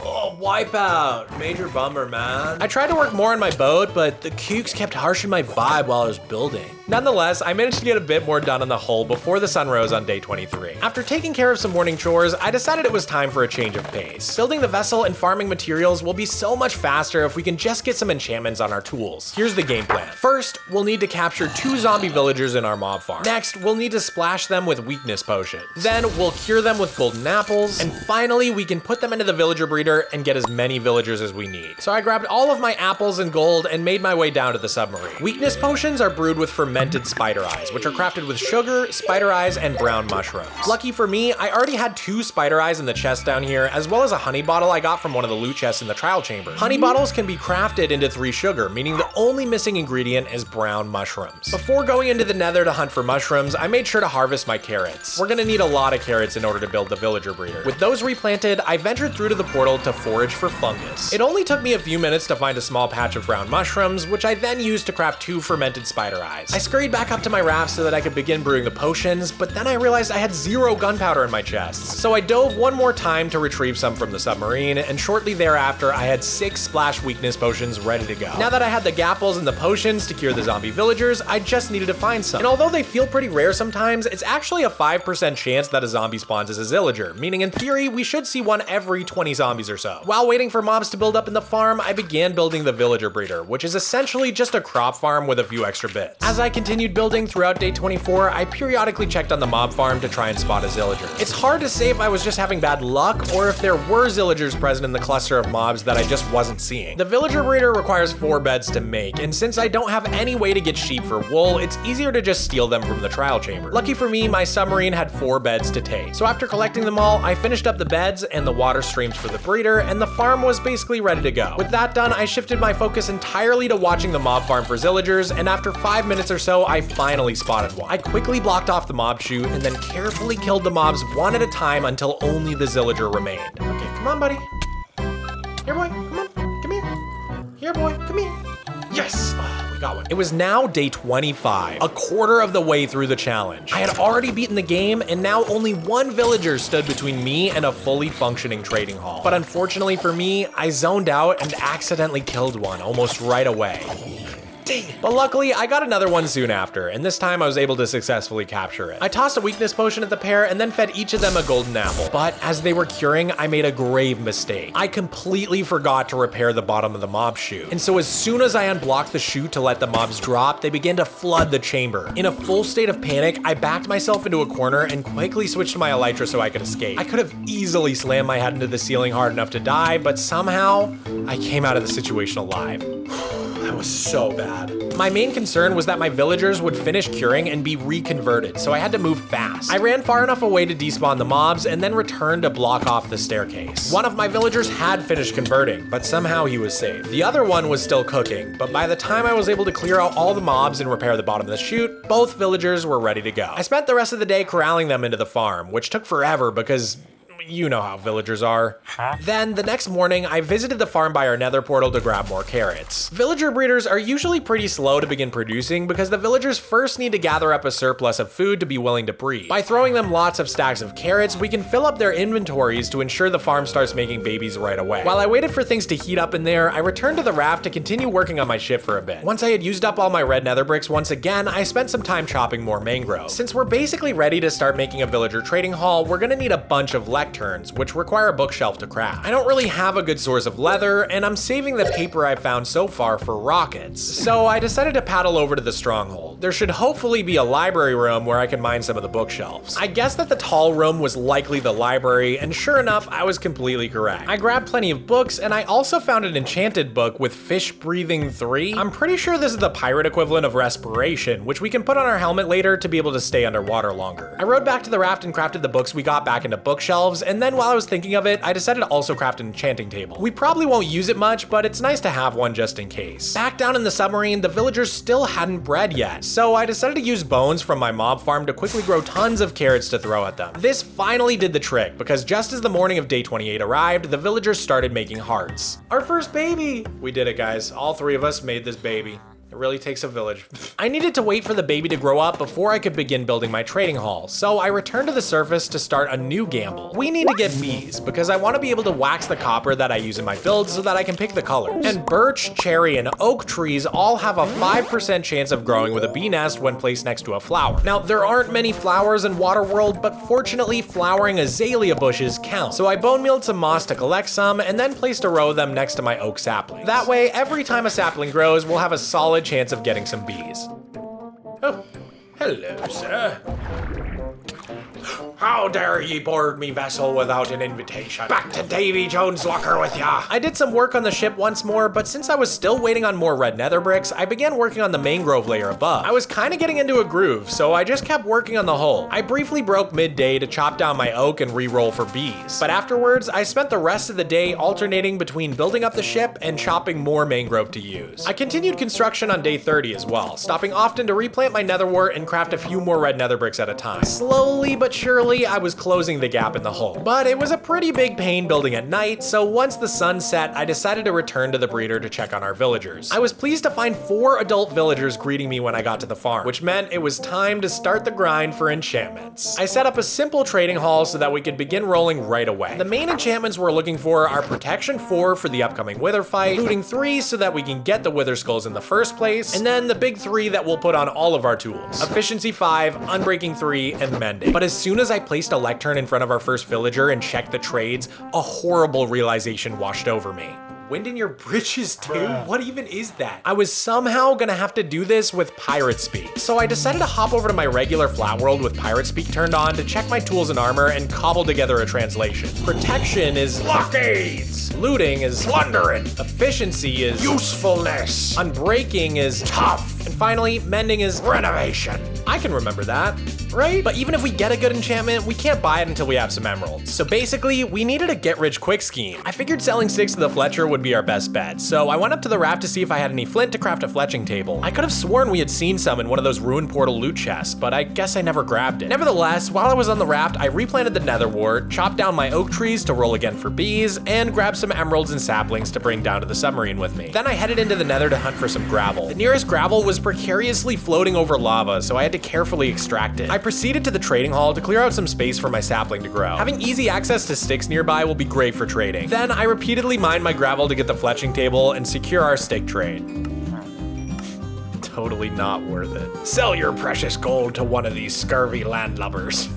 Speaker 1: Oh, wipeout. Major bummer, man. I tried to work more on my boat, but the kooks kept harshing my vibe while I was building. Nonetheless, I managed to get a bit more done on the hull before the sun rose on day 23. After taking care of some morning chores, I decided it was time for a change of pace. Building the vessel and farming materials will be so much faster if we can just get some enchantments on our tools. Here's the game plan. First, we'll need to capture 2 zombie villagers in our mob farm. Next, we'll need to splash them with weakness potions. Then we'll cure them with golden apples. And finally, we can put them into the villager breeder and get as many villagers as we need. So I grabbed all of my apples and gold and made my way down to the submarine. Weakness potions are brewed with fermented spider eyes, which are crafted with sugar, spider eyes, and brown mushrooms. Lucky for me, I already had 2 spider eyes in the chest down here, as well as a honey bottle I got from one of the loot chests in the trial chamber. Honey bottles can be crafted into 3 sugar, meaning the only missing ingredient is brown mushrooms. Before going into the nether to hunt for mushrooms, I made sure to harvest my carrots. We're gonna need a lot of carrots in order to build the villager breeder. With those replanted, I ventured through to the portal to forage for fungus. It only took me a few minutes to find a small patch of brown mushrooms, which I then used to craft 2 fermented spider eyes. I scurried back up to my raft so that I could begin brewing the potions, but then I realized I had 0 gunpowder in my chests. So I dove one more time to retrieve some from the submarine, and shortly thereafter I had 6 splash weakness potions ready to go. Now that I had the gapples and the potions to cure the zombie villagers, I just needed to find some. And although they feel pretty rare sometimes, it's actually a 5% chance that a zombie spawns as a villager, meaning in theory we should see one every 20 zombies or so. While waiting for mobs to build up in the farm, I began building the villager breeder, which is essentially just a crop farm with a few extra bits. As I continued building throughout day 24, I periodically checked on the mob farm to try and spot a villager. It's hard to say if I was just having bad luck or if there were villagers present in the cluster of mobs that I just wasn't seeing. The villager breeder requires 4 beds to make, and since I don't have any way to get sheep for wool, it's easier to just steal them from the trial chamber. Lucky for me, my submarine had 4 beds to take. So after collecting them all, I finished up the beds and the water streams for the breeder, and the farm was basically ready to go. With that done, I shifted my focus entirely to watching the mob farm for villagers, and after 5 minutes or so, I finally spotted one. I quickly blocked off the mob chute and then carefully killed the mobs one at a time until only the villager remained. Okay, come on, buddy. Here, boy, come on, come here. Here, boy, come here. Yes! We got one. It was now day 25, a quarter of the way through the challenge. I had already beaten the game, and now only 1 villager stood between me and a fully functioning trading hall. But unfortunately for me, I zoned out and accidentally killed one almost right away. But luckily, I got another one soon after, and this time I was able to successfully capture it. I tossed a weakness potion at the pair and then fed each of them a golden apple. But as they were curing, I made a grave mistake. I completely forgot to repair the bottom of the mob chute. And so as soon as I unblocked the chute to let the mobs drop, they began to flood the chamber. In a full state of panic, I backed myself into a corner and quickly switched to my elytra so I could escape. I could have easily slammed my head into the ceiling hard enough to die, but somehow, I came out of the situation alive. That was so bad. My main concern was that my villagers would finish curing and be reconverted, so I had to move fast. I ran far enough away to despawn the mobs and then returned to block off the staircase. One of my villagers had finished converting, but somehow he was safe. The other one was still cooking, but by the time I was able to clear out all the mobs and repair the bottom of the chute, both villagers were ready to go. I spent the rest of the day corralling them into the farm, which took forever because You know how villagers are. Then the next morning, I visited the farm by our nether portal to grab more carrots. Villager breeders are usually pretty slow to begin producing because the villagers first need to gather up a surplus of food to be willing to breed. By throwing them lots of stacks of carrots, we can fill up their inventories to ensure the farm starts making babies right away. While I waited for things to heat up in there, I returned to the raft to continue working on my ship for a bit. Once I had used up all my red nether bricks once again, I spent some time chopping more mangrove. Since we're basically ready to start making a villager trading hall, we're gonna need a bunch of lecterns, which require a bookshelf to craft. I don't really have a good source of leather, and I'm saving the paper I've found so far for rockets. So I decided to paddle over to the stronghold. There should hopefully be a library room where I can mine some of the bookshelves. I guessed that the tall room was likely the library, and sure enough, I was completely correct. I grabbed plenty of books, and I also found an enchanted book with fish breathing 3. I'm pretty sure this is the pirate equivalent of respiration, which we can put on our helmet later to be able to stay underwater longer. I rode back to the raft and crafted the books we got back into bookshelves, and then while I was thinking of it, I decided to also craft an enchanting table. We probably won't use it much, but it's nice to have one just in case. Back down in the submarine, the villagers still hadn't bred yet, so I decided to use bones from my mob farm to quickly grow tons of carrots to throw at them. This finally did the trick, because just as the morning of day 28 arrived, the villagers started making hearts. Our first baby! We did it, guys. All 3 of us made this baby. It really takes a village. I needed to wait for the baby to grow up before I could begin building my trading hall, so I returned to the surface to start a new gamble. We need to get bees, because I want to be able to wax the copper that I use in my builds so that I can pick the colors. And birch, cherry, and oak trees all have a 5% chance of growing with a bee nest when placed next to a flower. Now, there aren't many flowers in Waterworld, but fortunately, flowering azalea bushes count. So I bone mealed some moss to collect some, and then placed a row of them next to my oak saplings. That way, every time a sapling grows, we'll have a solid chance of getting some bees. Oh, hello, sir. How dare ye board me vessel without an invitation? Back to Davy Jones' locker with ya. I did some work on the ship once more, but since I was still waiting on more red nether bricks, I began working on the mangrove layer above. I was kind of getting into a groove, so I just kept working on the hull. I briefly broke midday to chop down my oak and re-roll for bees, but afterwards, I spent the rest of the day alternating between building up the ship and chopping more mangrove to use. I continued construction on day 30 as well, stopping often to replant my nether wart and craft a few more red nether bricks at a time. Slowly but surely, I was closing the gap in the hull. But it was a pretty big pain building at night, so once the sun set, I decided to return to the breeder to check on our villagers. I was pleased to find 4 adult villagers greeting me when I got to the farm, which meant it was time to start the grind for enchantments. I set up a simple trading hall so that we could begin rolling right away. The main enchantments we're looking for are Protection 4 for the upcoming Wither fight, Looting 3 so that we can get the Wither Skulls in the first place, and then the big 3 that we'll put on all of our tools. Efficiency 5, Unbreaking 3, and Mending. But as soon as I placed a lectern in front of our first villager and checked the trades, a horrible realization washed over me. Wind in your britches too? What even is that? I was somehow gonna have to do this with pirate speak. So I decided to hop over to my regular Flatworld with pirate speak turned on to check my tools and armor and cobble together a translation. Protection is blockades. Looting is plundering. Efficiency is usefulness. Unbreaking is tough. And finally, mending is renovation. I can remember that, right? But even if we get a good enchantment, we can't buy it until we have some emeralds. So basically, we needed a get-rich-quick scheme. I figured selling sticks to the Fletcher would be our best bet, so I went up to the raft to see if I had any flint to craft a fletching table. I could have sworn we had seen some in one of those ruined portal loot chests, but I guess I never grabbed it. Nevertheless, while I was on the raft, I replanted the nether wart, chopped down my oak trees to roll again for bees, and grabbed some emeralds and saplings to bring down to the submarine with me. Then I headed into the nether to hunt for some gravel. The nearest gravel was precariously floating over lava, so I had to carefully extract it. I proceeded to the trading hall to clear out some space for my sapling to grow. Having easy access to sticks nearby will be great for trading. Then I repeatedly mined my gravel to get the fletching table and secure our stick trade. Totally not worth it. Sell your precious gold to one of these scurvy landlubbers.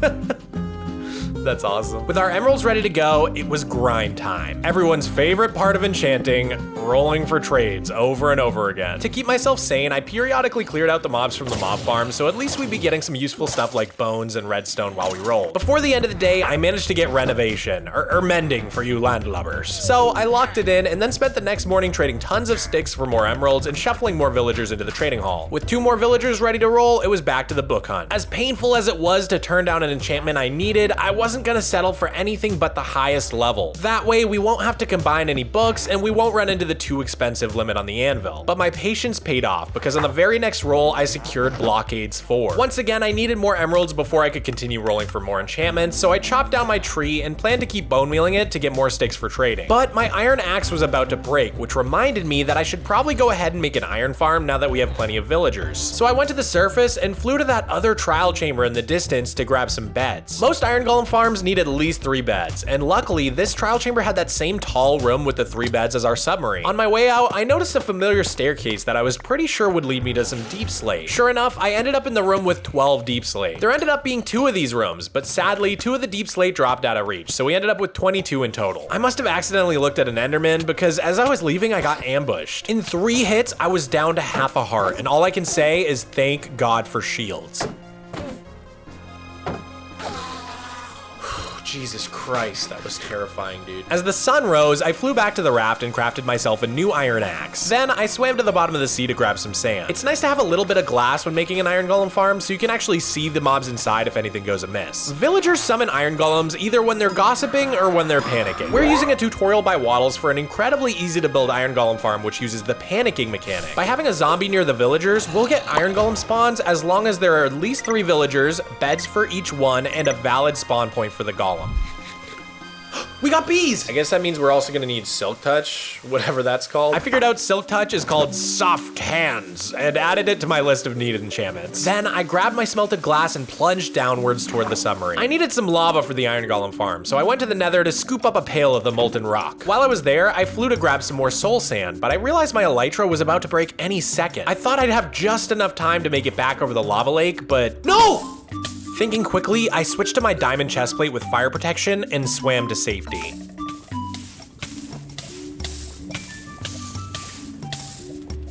Speaker 1: That's awesome. With our emeralds ready to go, it was grind time. Everyone's favorite part of enchanting, rolling for trades over and over again. To keep myself sane, I periodically cleared out the mobs from the mob farm, so at least we'd be getting some useful stuff like bones and redstone while we roll. Before the end of the day, I managed to get renovation, or mending for you landlubbers. So I locked it in and then spent the next morning trading tons of sticks for more emeralds and shuffling more villagers into the trading hall. With 2 more villagers ready to roll, it was back to the book hunt. As painful as it was to turn down an enchantment I needed, I wasn't wasn't gonna settle for anything but the highest level. That way, we won't have to combine any books and we won't run into the too expensive limit on the anvil. But my patience paid off because on the very next roll, I secured blockades 4. Once again, I needed more emeralds before I could continue rolling for more enchantments, so I chopped down my tree and planned to keep bone mealing it to get more sticks for trading. But my iron axe was about to break, which reminded me that I should probably go ahead and make an iron farm now that we have plenty of villagers. So I went to the surface and flew to that other trial chamber in the distance to grab some beds. Most iron golem farms need at least 3 beds, and luckily this trial chamber had that same tall room with the 3 beds as our submarine. On my way out, I noticed a familiar staircase that I was pretty sure would lead me to some deep slate. Sure enough, I ended up in the room with 12 deep slate. There ended up being 2 of these rooms, but sadly 2 of the deep slate dropped out of reach, so we ended up with 22 in total. I must have accidentally looked at an enderman because as I was leaving, I got ambushed. In 3 hits, I was down to half a heart, and all I can say is thank God for shields. Jesus Christ, that was terrifying, dude. As the sun rose, I flew back to the raft and crafted myself a new iron axe. Then I swam to the bottom of the sea to grab some sand. It's nice to have a little bit of glass when making an iron golem farm so you can actually see the mobs inside if anything goes amiss. Villagers summon iron golems either when they're gossiping or when they're panicking. We're using a tutorial by Waddles for an incredibly easy to build iron golem farm which uses the panicking mechanic. By having a zombie near the villagers, we'll get iron golem spawns as long as there are at least 3 villagers, beds for each one, and a valid spawn point for the golem. We got bees! I guess that means we're also gonna need Silk Touch, whatever that's called. I figured out Silk Touch is called Soft Hands and added it to my list of needed enchantments. Then I grabbed my smelted glass and plunged downwards toward the submarine. I needed some lava for the iron golem farm, so I went to the Nether to scoop up a pail of the molten rock. While I was there, I flew to grab some more soul sand, but I realized my elytra was about to break any second. I thought I'd have just enough time to make it back over the lava lake, but no! Thinking quickly, I switched to my diamond chestplate with fire protection and swam to safety.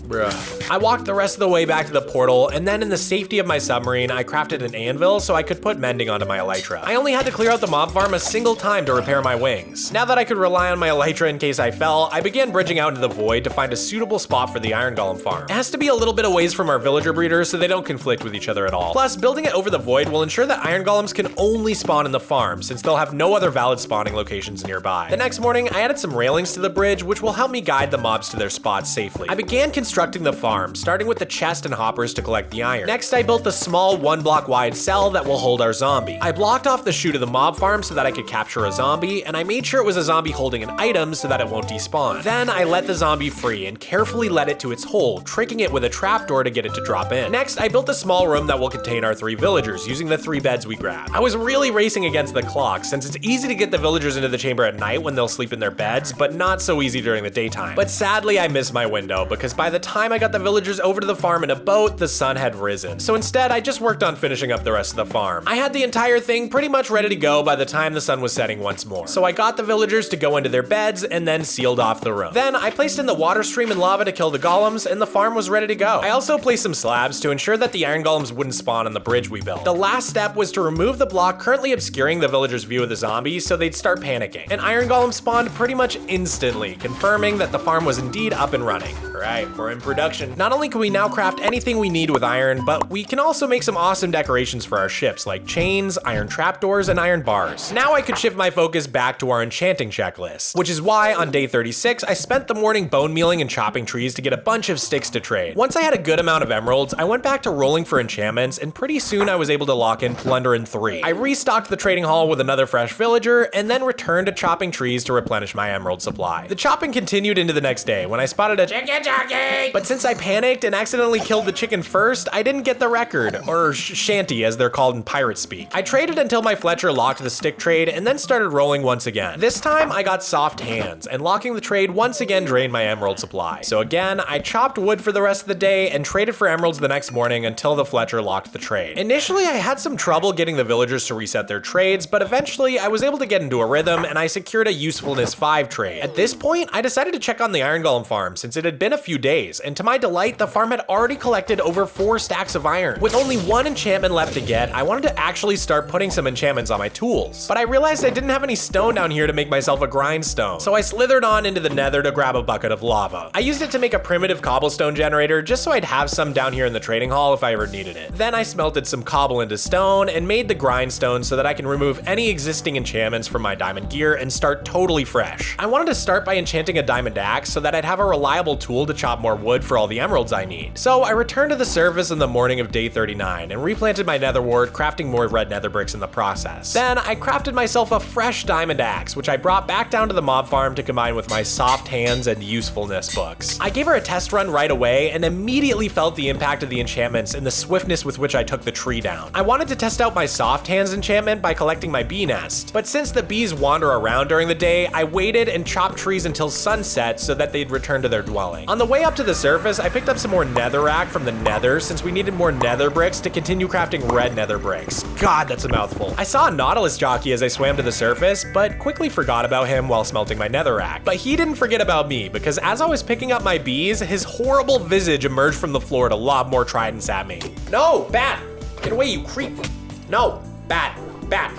Speaker 1: Bruh. I walked the rest of the way back to the portal, and then in the safety of my submarine, I crafted an anvil so I could put mending onto my elytra. I only had to clear out the mob farm a single time to repair my wings. Now that I could rely on my elytra in case I fell, I began bridging out into the void to find a suitable spot for the iron golem farm. It has to be a little bit away from our villager breeders so they don't conflict with each other at all. Plus, building it over the void will ensure that iron golems can only spawn in the farm since they'll have no other valid spawning locations nearby. The next morning, I added some railings to the bridge which will help me guide the mobs to their spots safely. I began constructing the farm, starting with the chest and hoppers to collect the iron. Next, I built the small 1 block wide cell that will hold our zombie. I blocked off the chute of the mob farm so that I could capture a zombie, and I made sure it was a zombie holding an item so that it won't despawn. Then I let the zombie free and carefully led it to its hole, tricking it with a trapdoor to get it to drop in. Next, I built a small room that will contain our 3 villagers using the 3 beds we grabbed. I was really racing against the clock since it's easy to get the villagers into the chamber at night when they'll sleep in their beds, but not so easy during the daytime. But sadly, I missed my window because by the time I got the villagers over to the farm in a boat, the sun had risen. So instead, I just worked on finishing up the rest of the farm. I had the entire thing pretty much ready to go by the time the sun was setting once more. So I got the villagers to go into their beds and then sealed off the room. Then I placed in the water stream and lava to kill the golems, and the farm was ready to go. I also placed some slabs to ensure that the iron golems wouldn't spawn on the bridge we built. The last step was to remove the block currently obscuring the villagers' view of the zombies so they'd start panicking. An iron golem spawned pretty much instantly, confirming that the farm was indeed up and running. All right, we're in production. Not only can we now craft anything we need with iron, but we can also make some awesome decorations for our ships like chains, iron trapdoors, and iron bars. Now I could shift my focus back to our enchanting checklist, which is why on day 36, I spent the morning bone mealing and chopping trees to get a bunch of sticks to trade. Once I had a good amount of emeralds, I went back to rolling for enchantments, and pretty soon I was able to lock in Plunderin' 3. I restocked the trading hall with another fresh villager, and then returned to chopping trees to replenish my emerald supply. The chopping continued into the next day when I spotted a chicken jockey, but since I panicked and accidentally killed the chicken first, I didn't get the record, or shanty as they're called in pirate speak. I traded until my Fletcher locked the stick trade and then started rolling once again. This time I got soft hands, and locking the trade once again drained my emerald supply. So again, I chopped wood for the rest of the day and traded for emeralds the next morning until the Fletcher locked the trade. Initially, I had some trouble getting the villagers to reset their trades, but eventually I was able to get into a rhythm and I secured a usefulness 5 trade. At this point, I decided to check on the iron golem farm since it had been a few days, and to my delight, the farm had already collected over 4 stacks of iron. With only 1 enchantment left to get, I wanted to actually start putting some enchantments on my tools. But I realized I didn't have any stone down here to make myself a grindstone, so I slithered on into the nether to grab a bucket of lava. I used it to make a primitive cobblestone generator just so I'd have some down here in the trading hall if I ever needed it. Then I smelted some cobble into stone and made the grindstone so that I can remove any existing enchantments from my diamond gear and start totally fresh. I wanted to start by enchanting a diamond axe so that I'd have a reliable tool to chop more wood for all the emeralds I need. So I returned to the surface in the morning of day 39 and replanted my nether wart, crafting more red nether bricks in the process. Then I crafted myself a fresh diamond axe, which I brought back down to the mob farm to combine with my soft hands and usefulness books. I gave her a test run right away and immediately felt the impact of the enchantments and the swiftness with which I took the tree down. I wanted to test out my soft hands enchantment by collecting my bee nest, but since the bees wander around during the day, I waited and chopped trees until sunset so that they'd return to their dwelling. On the way up to the surface, I picked up some more netherrack from the nether since we needed more nether bricks to continue crafting red nether bricks. God, that's a mouthful. I saw a nautilus jockey as I swam to the surface, but quickly forgot about him while smelting my netherrack. But he didn't forget about me, because as I was picking up my bees, his horrible visage emerged from the floor to lob more tridents at me. No, bat! Get away, you creep! No, bat! Bat!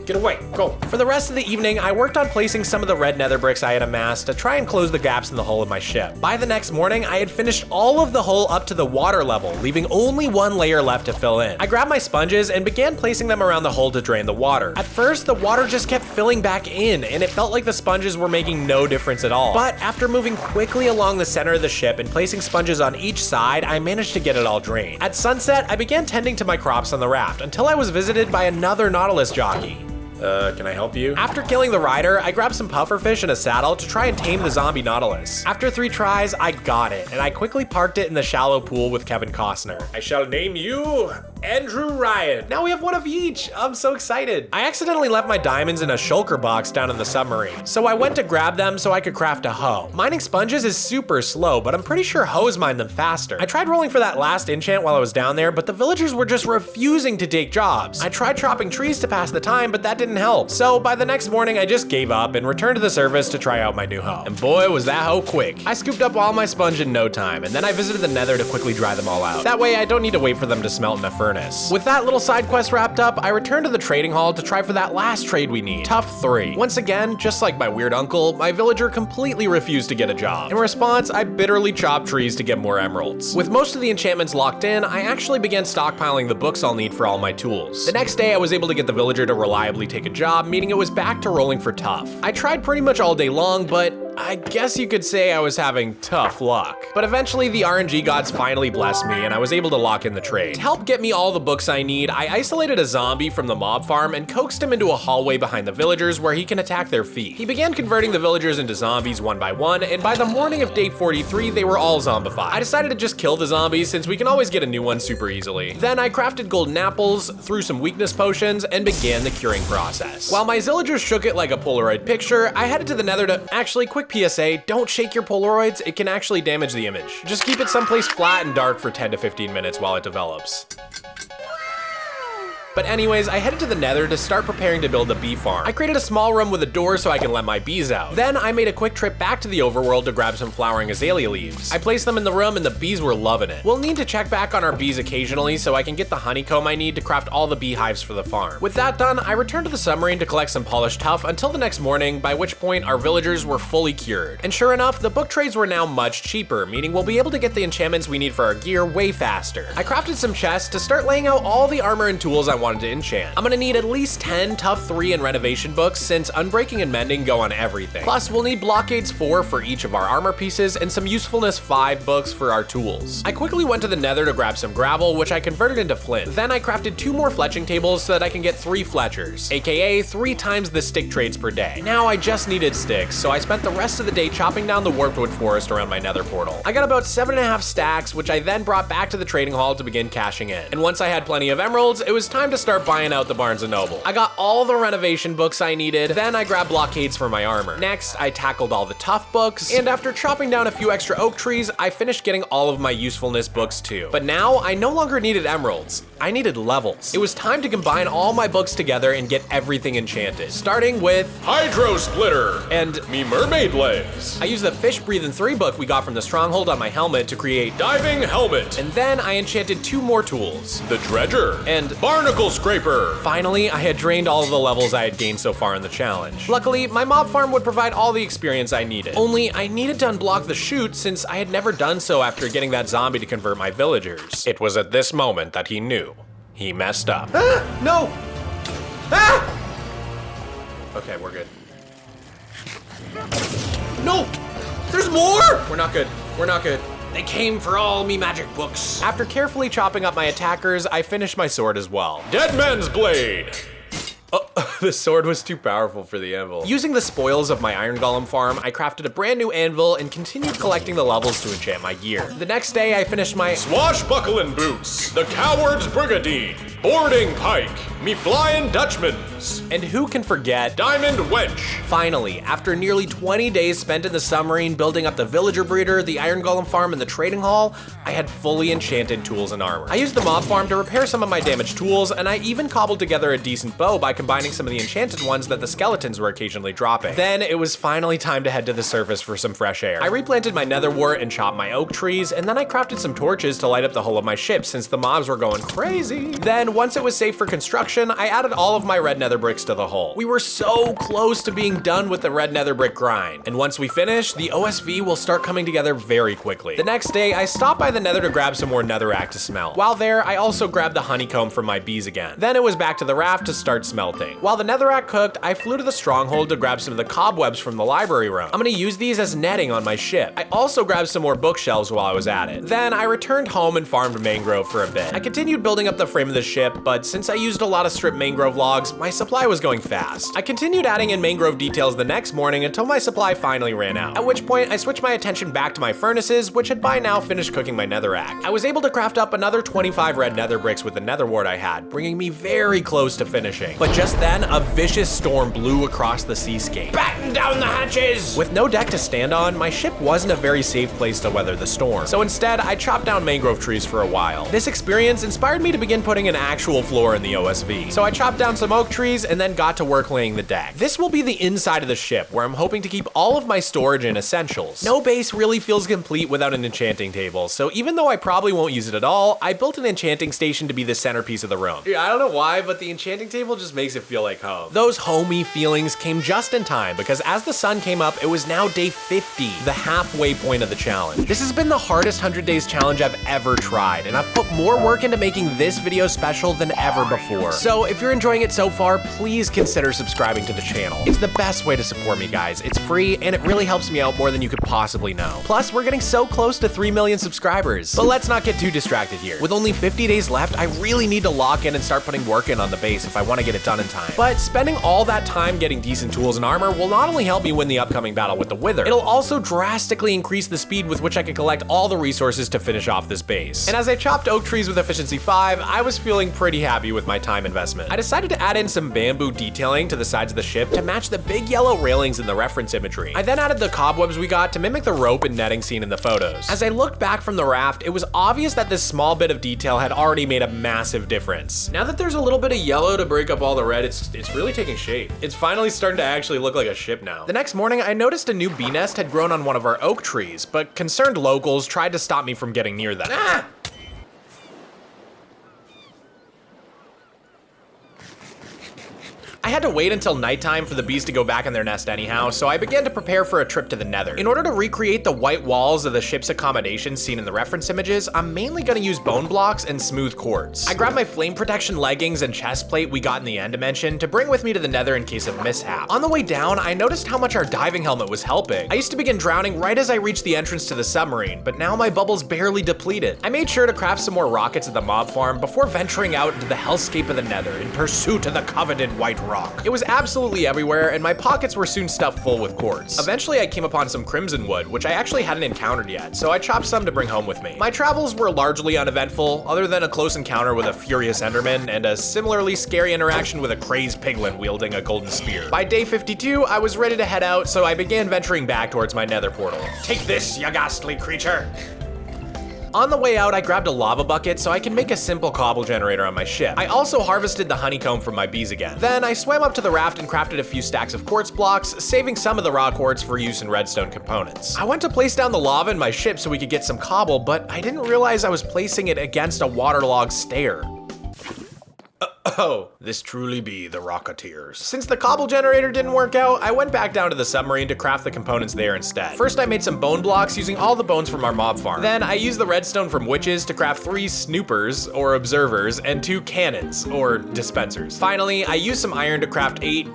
Speaker 1: Get away, go. For the rest of the evening, I worked on placing some of the red nether bricks I had amassed to try and close the gaps in the hull of my ship. By the next morning, I had finished all of the hull up to the water level, leaving only 1 layer left to fill in. I grabbed my sponges and began placing them around the hull to drain the water. At first, the water just kept filling back in, and it felt like the sponges were making no difference at all. But after moving quickly along the center of the ship and placing sponges on each side, I managed to get it all drained. At sunset, I began tending to my crops on the raft until I was visited by another nautilus jockey. Can I help you? After killing the rider, I grabbed some pufferfish and a saddle to try and tame the zombie nautilus. After 3 tries, I got it, and I quickly parked it in the shallow pool with Kevin Costner. I shall name you Andrew Ryan. Now we have 1 of each. I'm so excited. I accidentally left my diamonds in a shulker box down in the submarine, so I went to grab them so I could craft a hoe. Mining sponges is super slow, but I'm pretty sure hoes mine them faster. I tried rolling for that last enchant while I was down there, but the villagers were just refusing to take jobs. I tried chopping trees to pass the time, but that didn't help. So by the next morning, I just gave up and returned to the surface to try out my new hoe. And boy, was that hoe quick. I scooped up all my sponge in no time, and then I visited the nether to quickly dry them all out. That way, I don't need to wait for them to smelt in a furnace. With that little side quest wrapped up, I returned to the trading hall to try for that last trade we need, Tough 3. Once again, just like my weird uncle, my villager completely refused to get a job. In response, I bitterly chopped trees to get more emeralds. With most of the enchantments locked in, I actually began stockpiling the books I'll need for all my tools. The next day, I was able to get the villager to reliably take a job, meaning it was back to rolling for tough. I tried pretty much all day long, but I guess you could say I was having tough luck. But eventually the RNG gods finally blessed me and I was able to lock in the trade. To help get me all the books I need, I isolated a zombie from the mob farm and coaxed him into a hallway behind the villagers where he can attack their feet. He began converting the villagers into zombies 1 by 1, and by the morning of day 43, they were all zombified. I decided to just kill the zombies since we can always get a new one super easily. Then I crafted golden apples, threw some weakness potions, and began the curing process. While my villagers shook it like a Polaroid picture, I headed to the nether to— actually, quick PSA, don't shake your Polaroids, it can actually damage the image. Just keep it someplace flat and dark for 10 to 15 minutes while it develops. But anyways, I headed to the nether to start preparing to build a bee farm. I created a small room with a door so I can let my bees out. Then I made a quick trip back to the overworld to grab some flowering azalea leaves. I placed them in the room and the bees were loving it. We'll need to check back on our bees occasionally so I can get the honeycomb I need to craft all the beehives for the farm. With that done, I returned to the submarine to collect some polished tuff until the next morning, by which point our villagers were fully cured. And sure enough, the book trades were now much cheaper, meaning we'll be able to get the enchantments we need for our gear way faster. I crafted some chests to start laying out all the armor and tools I wanted to enchant. I'm gonna need at least 10 Tough 3 and renovation books since Unbreaking and Mending go on everything. Plus, we'll need Blockades 4 for each of our armor pieces and some Usefulness 5 books for our tools. I quickly went to the nether to grab some gravel, which I converted into flint. Then I crafted 2 more fletching tables so that I can get 3 fletchers, aka 3 times the stick trades per day. Now I just needed sticks, so I spent the rest of the day chopping down the warped wood forest around my nether portal. I got about 7.5 stacks, which I then brought back to the trading hall to begin cashing in. And once I had plenty of emeralds, it was time to to start buying out the Barnes & Noble. I got all the renovation books I needed, then I grabbed blockades for my armor. Next, I tackled all the tough books, and after chopping down a few extra oak trees, I finished getting all of my usefulness books too. But now, I no longer needed emeralds. I needed levels. It was time to combine all my books together and get everything enchanted. Starting with
Speaker 3: Hydro Splitter
Speaker 1: and
Speaker 3: me mermaid legs.
Speaker 1: I used the Fish Breathing 3 book we got from the Stronghold on my helmet to create
Speaker 3: Diving Helmet.
Speaker 1: and then I enchanted 2 more tools.
Speaker 3: The Dredger.
Speaker 1: And
Speaker 3: Barnacle Scraper.
Speaker 1: finally, I had drained all of the levels I had gained so far in the challenge. Luckily, my mob farm would provide all the experience I needed. Only, I needed to unblock the chute since I had never done so after getting that zombie to convert my villagers. It was at this moment that he knew. He messed up. No! Okay, we're good. No! There's more! We're not good. We're not good. They came for all me magic books. After carefully chopping up my attackers, I finished my sword as well.
Speaker 3: Dead Man's Blade.
Speaker 1: Oh, the sword was too powerful for the anvil. Using the spoils of my iron golem farm, I crafted a brand new anvil and continued collecting the levels to enchant my gear. The next day, I finished my
Speaker 3: Swashbuckling Boots. The Coward's Brigandine. Boarding Pike. Me Flying Dutchman's.
Speaker 1: and who can forget
Speaker 3: Diamond Wench.
Speaker 1: Finally, after nearly 20 days spent in the submarine building up the villager breeder, the iron golem farm, and the trading hall, I had fully enchanted tools and armor. I used the mob farm to repair some of my damaged tools, and I even cobbled together a decent bow by combining some of the enchanted ones that the skeletons were occasionally dropping. Then it was finally time to head to the surface for some fresh air. I replanted my nether wart and chopped my oak trees, and then I crafted some torches to light up the hull of my ship since the mobs were going crazy. Then, once it was safe for construction, I added all of my red nether bricks to the hull. We were so close to being done with the red nether brick grind, and once we finish, the OSV will start coming together very quickly. The next day, I stopped by the nether to grab some more netherrack to smelt. While there, I also grabbed the honeycomb from my bees again. Then it was back to the raft to start smelting. While the netherrack cooked, I flew to the stronghold to grab some of the cobwebs from the library room. I'm gonna use these as netting on my ship. I also grabbed some more bookshelves while I was at it. Then I returned home and farmed mangrove for a bit. I continued building up the frame of the ship, but since I used a lot of stripped mangrove logs, my supply was going fast. I continued adding in mangrove details the next morning until my supply finally ran out, at which point I switched my attention back to my furnaces, which had by now finished cooking my netherrack. I was able to craft up another 25 red nether bricks with the nether wart I had, bringing me very close to finishing. But just then, a vicious storm blew across the seascape. Batten down the hatches! With no deck to stand on, my ship wasn't a very safe place to weather the storm. So instead, I chopped down mangrove trees for a while. This experience inspired me to begin putting an actual floor in the OSV. So I chopped down some oak trees and then got to work laying the deck. This will be the inside of the ship, where I'm hoping to keep all of my storage and essentials. No base really feels complete without an enchanting table, so even though I probably won't use it at all, I built an enchanting station to be the centerpiece of the room. Yeah, I don't know why, but the enchanting table just makes it feel like home. Those homey feelings came just in time, because as the sun came up, it was now day 50, the halfway point of the challenge. This has been the hardest 100 days challenge I've ever tried, and I've put more work into making this video special than ever before. So if you're enjoying it so far, please consider subscribing to the channel. It's the best way to support me, guys. It's free, and it really helps me out more than you could possibly know. Plus, we're getting so close to 3 million subscribers. But let's not get too distracted here. With only 50 days left, I really need to lock in and start putting work in on the base if I want to get it done in time. But spending all that time getting decent tools and armor will not only help me win the upcoming battle with the Wither, it'll also drastically increase the speed with which I can collect all the resources to finish off this base. And as I chopped oak trees with efficiency 5, I was feeling pretty happy with my time investment. I decided to add in some bamboo detailing to the sides of the ship to match the big yellow railings in the reference imagery. I then added the cobwebs we got to mimic the rope and netting seen in the photos. As I looked back from the raft, it was obvious that this small bit of detail had already made a massive difference. Now that there's a little bit of yellow to break up all the red, it's really taking shape. It's finally starting to actually look like a ship now. The next morning, I noticed a new bee nest had grown on one of our oak trees, but concerned locals tried to stop me from getting near them. Ah! I had to wait until nighttime for the bees to go back in their nest anyhow, so I began to prepare for a trip to the Nether. In order to recreate the white walls of the ship's accommodation seen in the reference images, I'm mainly gonna use bone blocks and smooth quartz. I grabbed my flame protection leggings and chest plate we got in the end dimension to bring with me to the Nether in case of mishap. On the way down, I noticed how much our diving helmet was helping. I used to begin drowning right as I reached the entrance to the submarine, but now my bubbles barely depleted. I made sure to craft some more rockets at the mob farm before venturing out into the hellscape of the Nether in pursuit of the coveted white rock. rock. It was absolutely everywhere, and my pockets were soon stuffed full with quartz. Eventually, I came upon some crimson wood, which I actually hadn't encountered yet, so I chopped some to bring home with me. My travels were largely uneventful, other than a close encounter with a furious enderman and a similarly scary interaction with a crazed piglin wielding a golden spear. By day 52, I was ready to head out, so I began venturing back towards my nether portal. Take this, you ghastly creature! On the way out, I grabbed a lava bucket so I can make a simple cobble generator on my ship. I also harvested the honeycomb from my bees again. Then I swam up to the raft and crafted a few stacks of quartz blocks, saving some of the raw quartz for use in redstone components. I went to place down the lava in my ship so we could get some cobble, but I didn't realize I was placing it against a waterlogged stair. Oh, this truly be the Rocketeers. Since the cobble generator didn't work out, I went back down to the submarine to craft the components there instead. First, I made some bone blocks using all the bones from our mob farm. Then I used the redstone from witches to craft 3 snoopers, or observers, and 2 cannons, or dispensers. Finally, I used some iron to craft 8,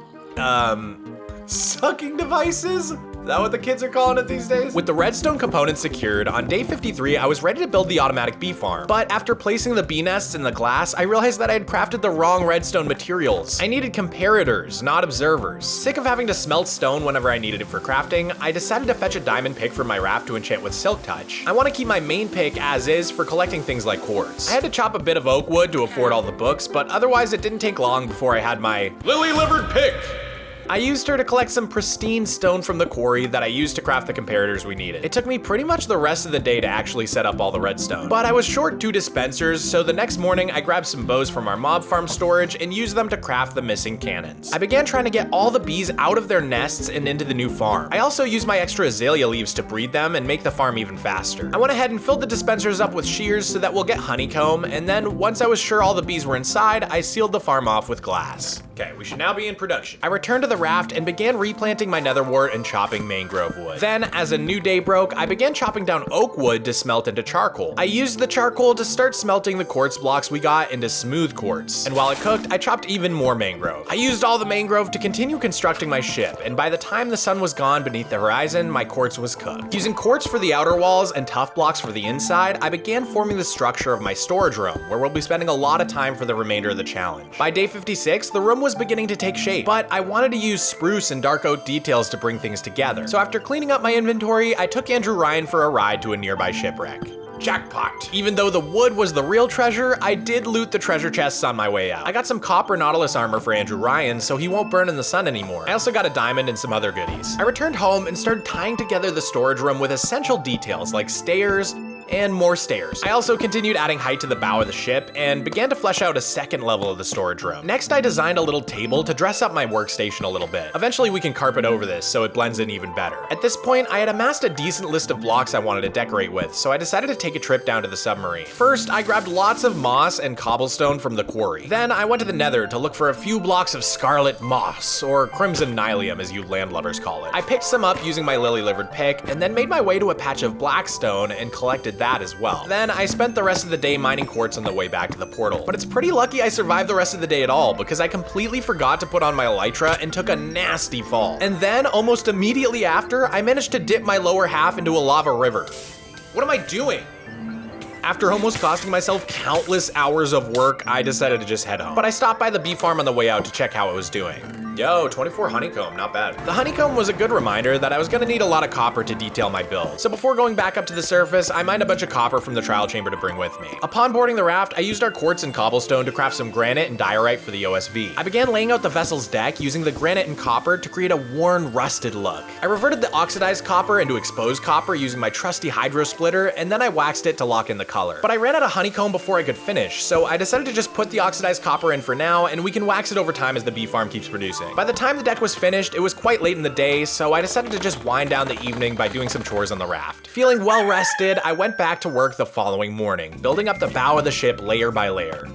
Speaker 1: sucking devices? Is that what the kids are calling it these days? With the redstone components secured, on day 53, I was ready to build the automatic bee farm. But after placing the bee nests in the glass, I realized that I had crafted the wrong redstone materials. I needed comparators, not observers. Sick of having to smelt stone whenever I needed it for crafting, I decided to fetch a diamond pick from my raft to enchant with silk touch. I want to keep my main pick as is for collecting things like quartz. I had to chop a bit of oak wood to afford all the books, but otherwise it didn't take long before I had my lily-livered pick. I used her to collect some pristine stone from the quarry that I used to craft the comparators we needed. It took me pretty much the rest of the day to actually set up all the redstone. But I was short 2 dispensers, so the next morning I grabbed some bows from our mob farm storage and used them to craft the missing cannons. I began trying to get all the bees out of their nests and into the new farm. I also used my extra azalea leaves to breed them and make the farm even faster. I went ahead and filled the dispensers up with shears so that we'll get honeycomb, and then once I was sure all the bees were inside, I sealed the farm off with glass. Okay, we should now be in production. I returned to the raft and began replanting my nether wart and chopping mangrove wood. Then, as a new day broke, I began chopping down oak wood to smelt into charcoal. I used the charcoal to start smelting the quartz blocks we got into smooth quartz. And while it cooked, I chopped even more mangrove. I used all the mangrove to continue constructing my ship, and by the time the sun was gone beneath the horizon, my quartz was cooked. Using quartz for the outer walls and tough blocks for the inside, I began forming the structure of my storage room, where we'll be spending a lot of time for the remainder of the challenge. By day 56, the room was beginning to take shape, but I wanted to use spruce and dark oak details to bring things together. So after cleaning up my inventory, I took Andrew Ryan for a ride to a nearby shipwreck. Jackpot. Even though the wood was the real treasure, I did loot the treasure chests on my way out. I got some copper Nautilus armor for Andrew Ryan so he won't burn in the sun anymore. I also got a diamond and some other goodies. I returned home and started tying together the storage room with essential details like stairs, and more stairs. I also continued adding height to the bow of the ship and began to flesh out a second level of the storage room. Next, I designed a little table to dress up my workstation a little bit. Eventually, we can carpet over this so it blends in even better. At this point, I had amassed a decent list of blocks I wanted to decorate with, so I decided to take a trip down to the submarine. First, I grabbed lots of moss and cobblestone from the quarry. Then, I went to the Nether to look for a few blocks of scarlet moss, or crimson nylium as you landlubbers call it. I picked some up using my lily-livered pick, and then made my way to a patch of blackstone and collected that as well. Then I spent the rest of the day mining quartz on the way back to the portal. But it's pretty lucky I survived the rest of the day at all because I completely forgot to put on my elytra and took a nasty fall. And then almost immediately after, I managed to dip my lower half into a lava river. What am I doing? After almost costing myself countless hours of work, I decided to just head home. But I stopped by the bee farm on the way out to check how it was doing. Yo, 24 honeycomb, not bad. The honeycomb was a good reminder that I was gonna need a lot of copper to detail my build. So before going back up to the surface, I mined a bunch of copper from the trial chamber to bring with me. Upon boarding the raft, I used our quartz and cobblestone to craft some granite and diorite for the OSV. I began laying out the vessel's deck using the granite and copper to create a worn, rusted look. I reverted the oxidized copper into exposed copper using my trusty hydro splitter, and then I waxed it to lock in the color. But I ran out of honeycomb before I could finish, so I decided to just put the oxidized copper in for now, and we can wax it over time as the bee farm keeps producing. By the time the deck was finished, it was quite late in the day, so I decided to just wind down the evening by doing some chores on the raft. Feeling well rested, I went back to work the following morning, building up the bow of the ship layer by layer.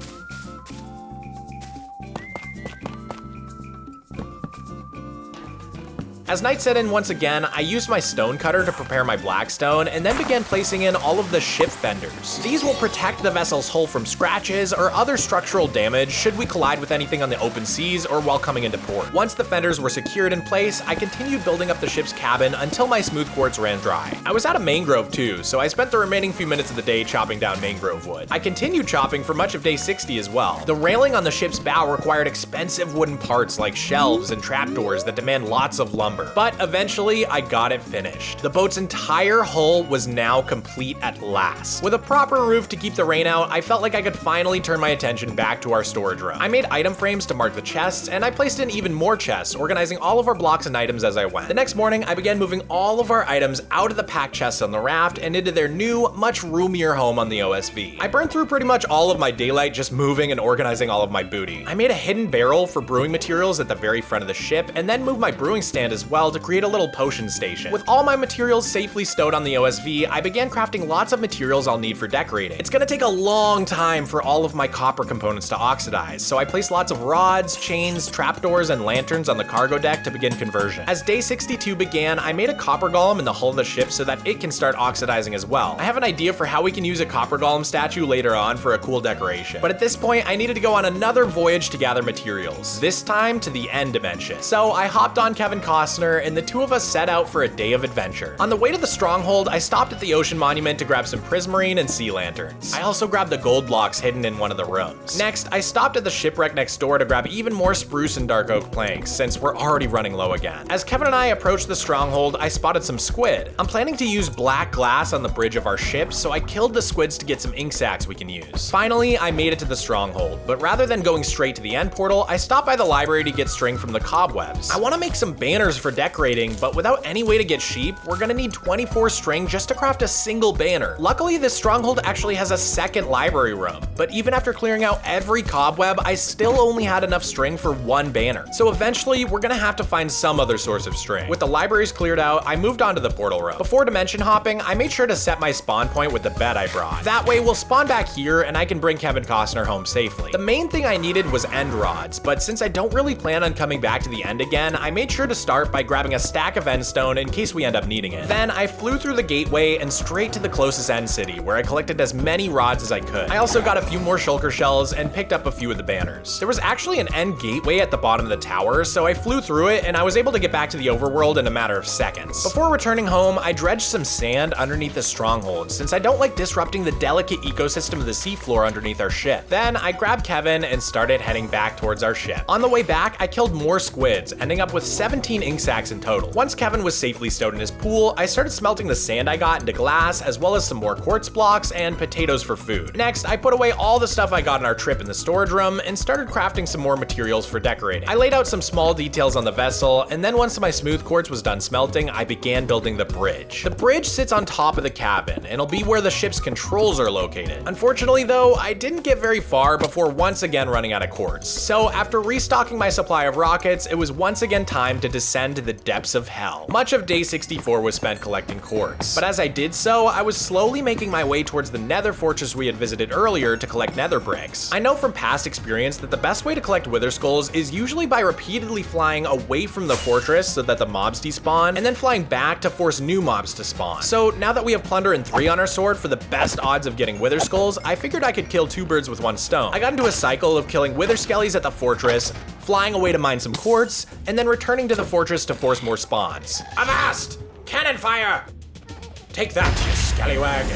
Speaker 1: As night set in once again, I used my stone cutter to prepare my blackstone and then began placing in all of the ship fenders. These will protect the vessel's hull from scratches or other structural damage should we collide with anything on the open seas or while coming into port. Once the fenders were secured in place, I continued building up the ship's cabin until my smooth quartz ran dry. I was out of mangrove too, so I spent the remaining few minutes of the day chopping down mangrove wood. I continued chopping for much of day 60 as well. The railing on the ship's bow required expensive wooden parts like shelves and trapdoors that demand lots of lumber. But eventually, I got it finished. The boat's entire hull was now complete at last. With a proper roof to keep the rain out, I felt like I could finally turn my attention back to our storage room. I made item frames to mark the chests, and I placed in even more chests, organizing all of our blocks and items as I went. The next morning, I began moving all of our items out of the packed chests on the raft and into their new, much roomier home on the OSV. I burned through pretty much all of my daylight just moving and organizing all of my booty. I made a hidden barrel for brewing materials at the very front of the ship, and then moved my brewing stand as well to create a little potion station. With all my materials safely stowed on the OSV, I began crafting lots of materials I'll need for decorating. It's gonna take a long time for all of my copper components to oxidize, so I placed lots of rods, chains, trapdoors, and lanterns on the cargo deck to begin conversion. As day 62 began, I made a copper golem in the hull of the ship so that it can start oxidizing as well. I have an idea for how we can use a copper golem statue later on for a cool decoration, but at this point, I needed to go on another voyage to gather materials, this time to the end dimension. So I hopped on Kevin Costner, and the two of us set out for a day of adventure. On the way to the stronghold, I stopped at the ocean monument to grab some prismarine and sea lanterns. I also grabbed the gold blocks hidden in one of the rooms. Next, I stopped at the shipwreck next door to grab even more spruce and dark oak planks, since we're already running low again. As Kevin and I approached the stronghold, I spotted some squid. I'm planning to use black glass on the bridge of our ship, so I killed the squids to get some ink sacs we can use. Finally, I made it to the stronghold, but rather than going straight to the end portal, I stopped by the library to get string from the cobwebs. I want to make some banners for decorating, but without any way to get sheep, we're gonna need 24 string just to craft a single banner. Luckily, this stronghold actually has a second library room, but even after clearing out every cobweb, I still only had enough string for one banner. So eventually, we're gonna have to find some other source of string. With the libraries cleared out, I moved on to the portal room. Before dimension hopping, I made sure to set my spawn point with the bed I brought. That way, we'll spawn back here and I can bring Kevin Costner home safely. The main thing I needed was end rods, but since I don't really plan on coming back to the end again, I made sure to start by grabbing a stack of endstone in case we end up needing it. Then I flew through the gateway and straight to the closest end city, where I collected as many rods as I could. I also got a few more shulker shells and picked up a few of the banners. There was actually an end gateway at the bottom of the tower, so I flew through it and I was able to get back to the overworld in a matter of seconds. Before returning home, I dredged some sand underneath the stronghold, since I don't like disrupting the delicate ecosystem of the seafloor underneath our ship. Then I grabbed Kevin and started heading back towards our ship. On the way back, I killed more squids, ending up with 17 ink sacs in total. Once Kevin was safely stowed in his pool, I started smelting the sand I got into glass, as well as some more quartz blocks and potatoes for food. Next, I put away all the stuff I got on our trip in the storage room and started crafting some more materials for decorating. I laid out some small details on the vessel, and then once my smooth quartz was done smelting, I began building the bridge. The bridge sits on top of the cabin, and it'll be where the ship's controls are located. Unfortunately though, I didn't get very far before once again running out of quartz. So after restocking my supply of rockets, it was once again time to descend to the depths of hell. Much of day 64 was spent collecting quartz, but as I did so, I was slowly making my way towards the Nether fortress we had visited earlier to collect Nether bricks. I know from past experience that the best way to collect wither skulls is usually by repeatedly flying away from the fortress so that the mobs despawn, and then flying back to force new mobs to spawn. So now that we have plunder and 3 on our sword for the best odds of getting wither skulls, I figured I could kill 2 birds with 1 stone. I got into a cycle of killing wither skellies at the fortress, flying away to mine some quartz, and then returning to the fortress to force more spawns. Avast! Cannon fire! Take that, you scallywag.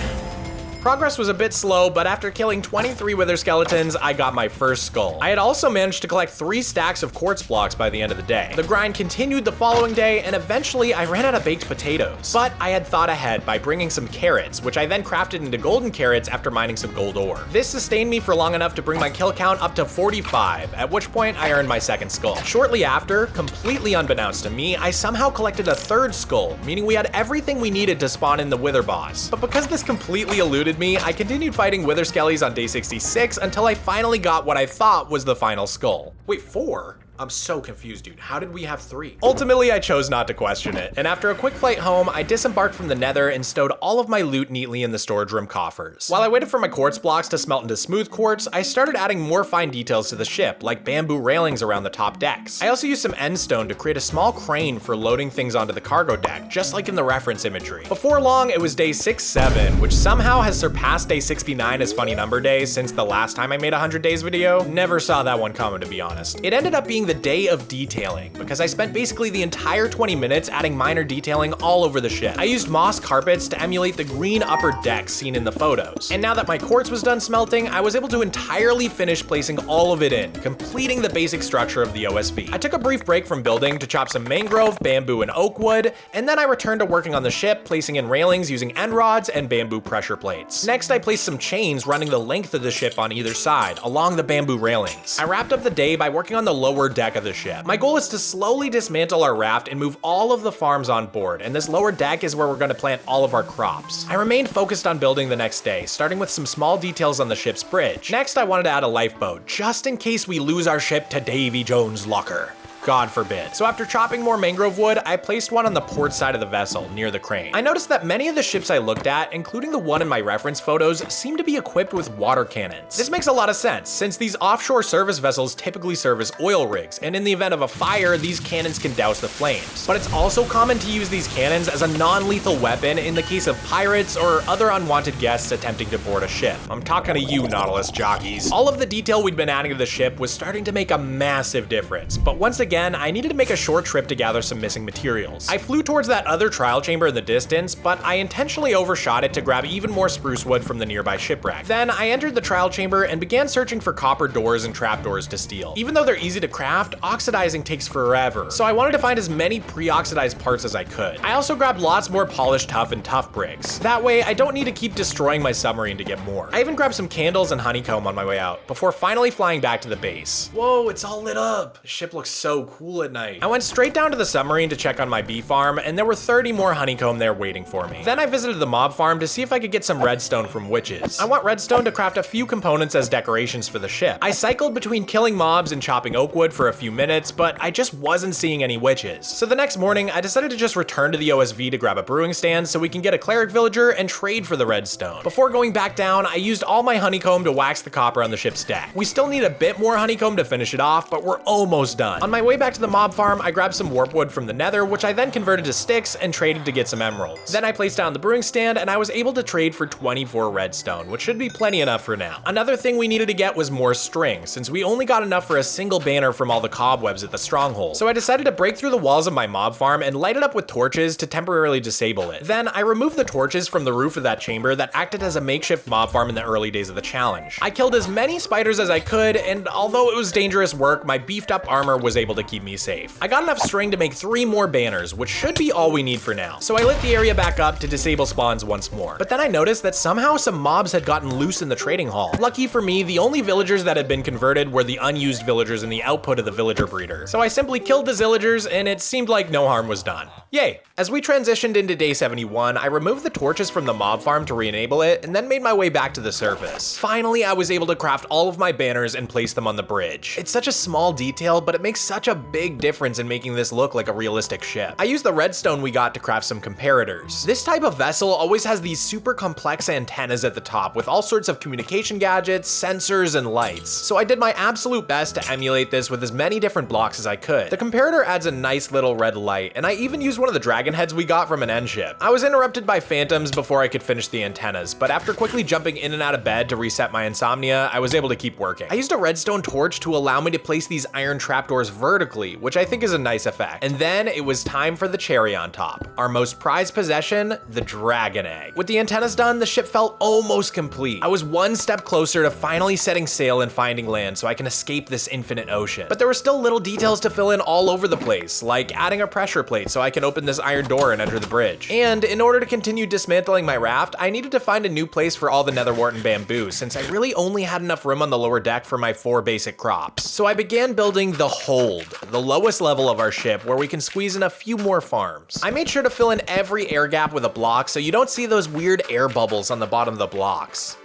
Speaker 1: Progress was a bit slow, but after killing 23 wither skeletons, I got my first skull. I had also managed to collect 3 stacks of quartz blocks by the end of the day. The grind continued the following day, and eventually I ran out of baked potatoes. But I had thought ahead by bringing some carrots, which I then crafted into golden carrots after mining some gold ore. This sustained me for long enough to bring my kill count up to 45, at which point I earned my second skull. Shortly after, completely unbeknownst to me, I somehow collected a 3rd skull, meaning we had everything we needed to spawn in the wither boss. But because this completely eluded me, I continued fighting wither skellies on day 66 until I finally got what I thought was the final skull. Wait, 4? I'm so confused, dude. How did we have 3? Ultimately, I chose not to question it, and after a quick flight home, I disembarked from the Nether and stowed all of my loot neatly in the storage room coffers. While I waited for my quartz blocks to smelt into smooth quartz, I started adding more fine details to the ship, like bamboo railings around the top decks. I also used some end stone to create a small crane for loading things onto the cargo deck, just like in the reference imagery. Before long, it was day 67, which somehow has surpassed day 69 as funny number day since the last time I made a 100 days video. Never saw that one coming, to be honest. It ended up being the day of detailing, because I spent basically the entire 20 minutes adding minor detailing all over the ship. I used moss carpets to emulate the green upper deck seen in the photos. And now that my quartz was done smelting, I was able to entirely finish placing all of it in, completing the basic structure of the OSV. I took a brief break from building to chop some mangrove, bamboo, and oak wood, and then I returned to working on the ship, placing in railings using end rods and bamboo pressure plates. Next, I placed some chains running the length of the ship on either side, along the bamboo railings. I wrapped up the day by working on the lower deck of the ship. My goal is to slowly dismantle our raft and move all of the farms on board, and this lower deck is where we're going to plant all of our crops. I remained focused on building the next day, starting with some small details on the ship's bridge. Next, I wanted to add a lifeboat, just in case we lose our ship to Davy Jones' locker. God forbid. So after chopping more mangrove wood, I placed one on the port side of the vessel, near the crane. I noticed that many of the ships I looked at, including the one in my reference photos, seem to be equipped with water cannons. This makes a lot of sense, since these offshore service vessels typically serve as oil rigs, and in the event of a fire, these cannons can douse the flames. But it's also common to use these cannons as a non-lethal weapon in the case of pirates or other unwanted guests attempting to board a ship. I'm talking to you, Nautilus jockeys. All of the detail we'd been adding to the ship was starting to make a massive difference, but once again, I needed to make a short trip to gather some missing materials. I flew towards that other trial chamber in the distance, but I intentionally overshot it to grab even more spruce wood from the nearby shipwreck. Then I entered the trial chamber and began searching for copper doors and trapdoors to steal. Even though they're easy to craft, oxidizing takes forever, so I wanted to find as many pre-oxidized parts as I could. I also grabbed lots more polished tuff and tough bricks. That way, I don't need to keep destroying my submarine to get more. I even grabbed some candles and honeycomb on my way out, before finally flying back to the base. Whoa, it's all lit up. The ship looks so cool at night. I went straight down to the submarine to check on my bee farm, and there were 30 more honeycomb there waiting for me. Then I visited the mob farm to see if I could get some redstone from witches. I want redstone to craft a few components as decorations for the ship. I cycled between killing mobs and chopping oak wood for a few minutes, but I just wasn't seeing any witches. So the next morning, I decided to just return to the OSV to grab a brewing stand so we can get a cleric villager and trade for the redstone. Before going back down, I used all my honeycomb to wax the copper on the ship's deck. We still need a bit more honeycomb to finish it off, but we're almost done. On my way back to the mob farm, I grabbed some warp wood from the Nether, which I then converted to sticks and traded to get some emeralds. Then I placed down the brewing stand and I was able to trade for 24 redstone, which should be plenty enough for now. Another thing we needed to get was more string, since we only got enough for a single banner from all the cobwebs at the stronghold. So I decided to break through the walls of my mob farm and light it up with torches to temporarily disable it. Then I removed the torches from the roof of that chamber that acted as a makeshift mob farm in the early days of the challenge. I killed as many spiders as I could, and although it was dangerous work, my beefed up armor was able to keep me safe. I got enough string to make 3 more banners, which should be all we need for now. So I lit the area back up to disable spawns once more. But then I noticed that somehow some mobs had gotten loose in the trading hall. Lucky for me, the only villagers that had been converted were the unused villagers in the output of the villager breeder. So I simply killed the zillagers, and it seemed like no harm was done. Yay! As we transitioned into day 71, I removed the torches from the mob farm to re-enable it, and then made my way back to the surface. Finally, I was able to craft all of my banners and place them on the bridge. It's such a small detail, but it makes such a big difference in making this look like a realistic ship. I used the redstone we got to craft some comparators. This type of vessel always has these super complex antennas at the top with all sorts of communication gadgets, sensors, and lights. So I did my absolute best to emulate this with as many different blocks as I could. The comparator adds a nice little red light, and I even used one of the dragon heads we got from an end ship. I was interrupted by phantoms before I could finish the antennas, but after quickly jumping in and out of bed to reset my insomnia, I was able to keep working. I used a redstone torch to allow me to place these iron trapdoors vertically, which I think is a nice effect. And then it was time for the cherry on top. Our most prized possession, the dragon egg. With the antennas done, the ship felt almost complete. I was one step closer to finally setting sail and finding land so I can escape this infinite ocean. But there were still little details to fill in all over the place, like adding a pressure plate so I can open this iron door and enter the bridge. And in order to continue dismantling my raft, I needed to find a new place for all the nether wart and bamboo, since I really only had enough room on the lower deck for my 4 basic crops. So I began building the hold, the lowest level of our ship, where we can squeeze in a few more farms. I made sure to fill in every air gap with a block so you don't see those weird air bubbles on the bottom of the blocks.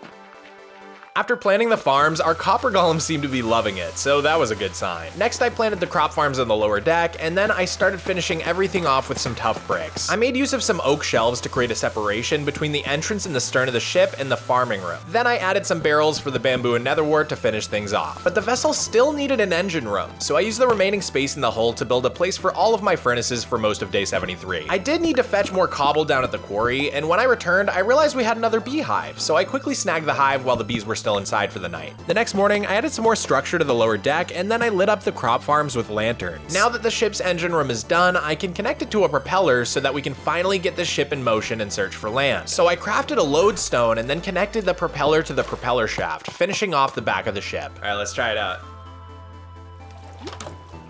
Speaker 1: After planting the farms, our copper golems seemed to be loving it, so that was a good sign. Next, I planted the crop farms on the lower deck, and then I started finishing everything off with some tough bricks. I made use of some oak shelves to create a separation between the entrance and the stern of the ship and the farming room. Then I added some barrels for the bamboo and nether wart to finish things off. But the vessel still needed an engine room, so I used the remaining space in the hull to build a place for all of my furnaces for most of day 73. I did need to fetch more cobble down at the quarry, and when I returned, I realized we had another beehive, so I quickly snagged the hive while the bees were still inside for the night. The next morning, I added some more structure to the lower deck, and then I lit up the crop farms with lanterns. Now that the ship's engine room is done, I can connect it to a propeller so that we can finally get the ship in motion and search for land. So I crafted a lodestone and then connected the propeller to the propeller shaft, finishing off the back of the ship. All right, let's try it out.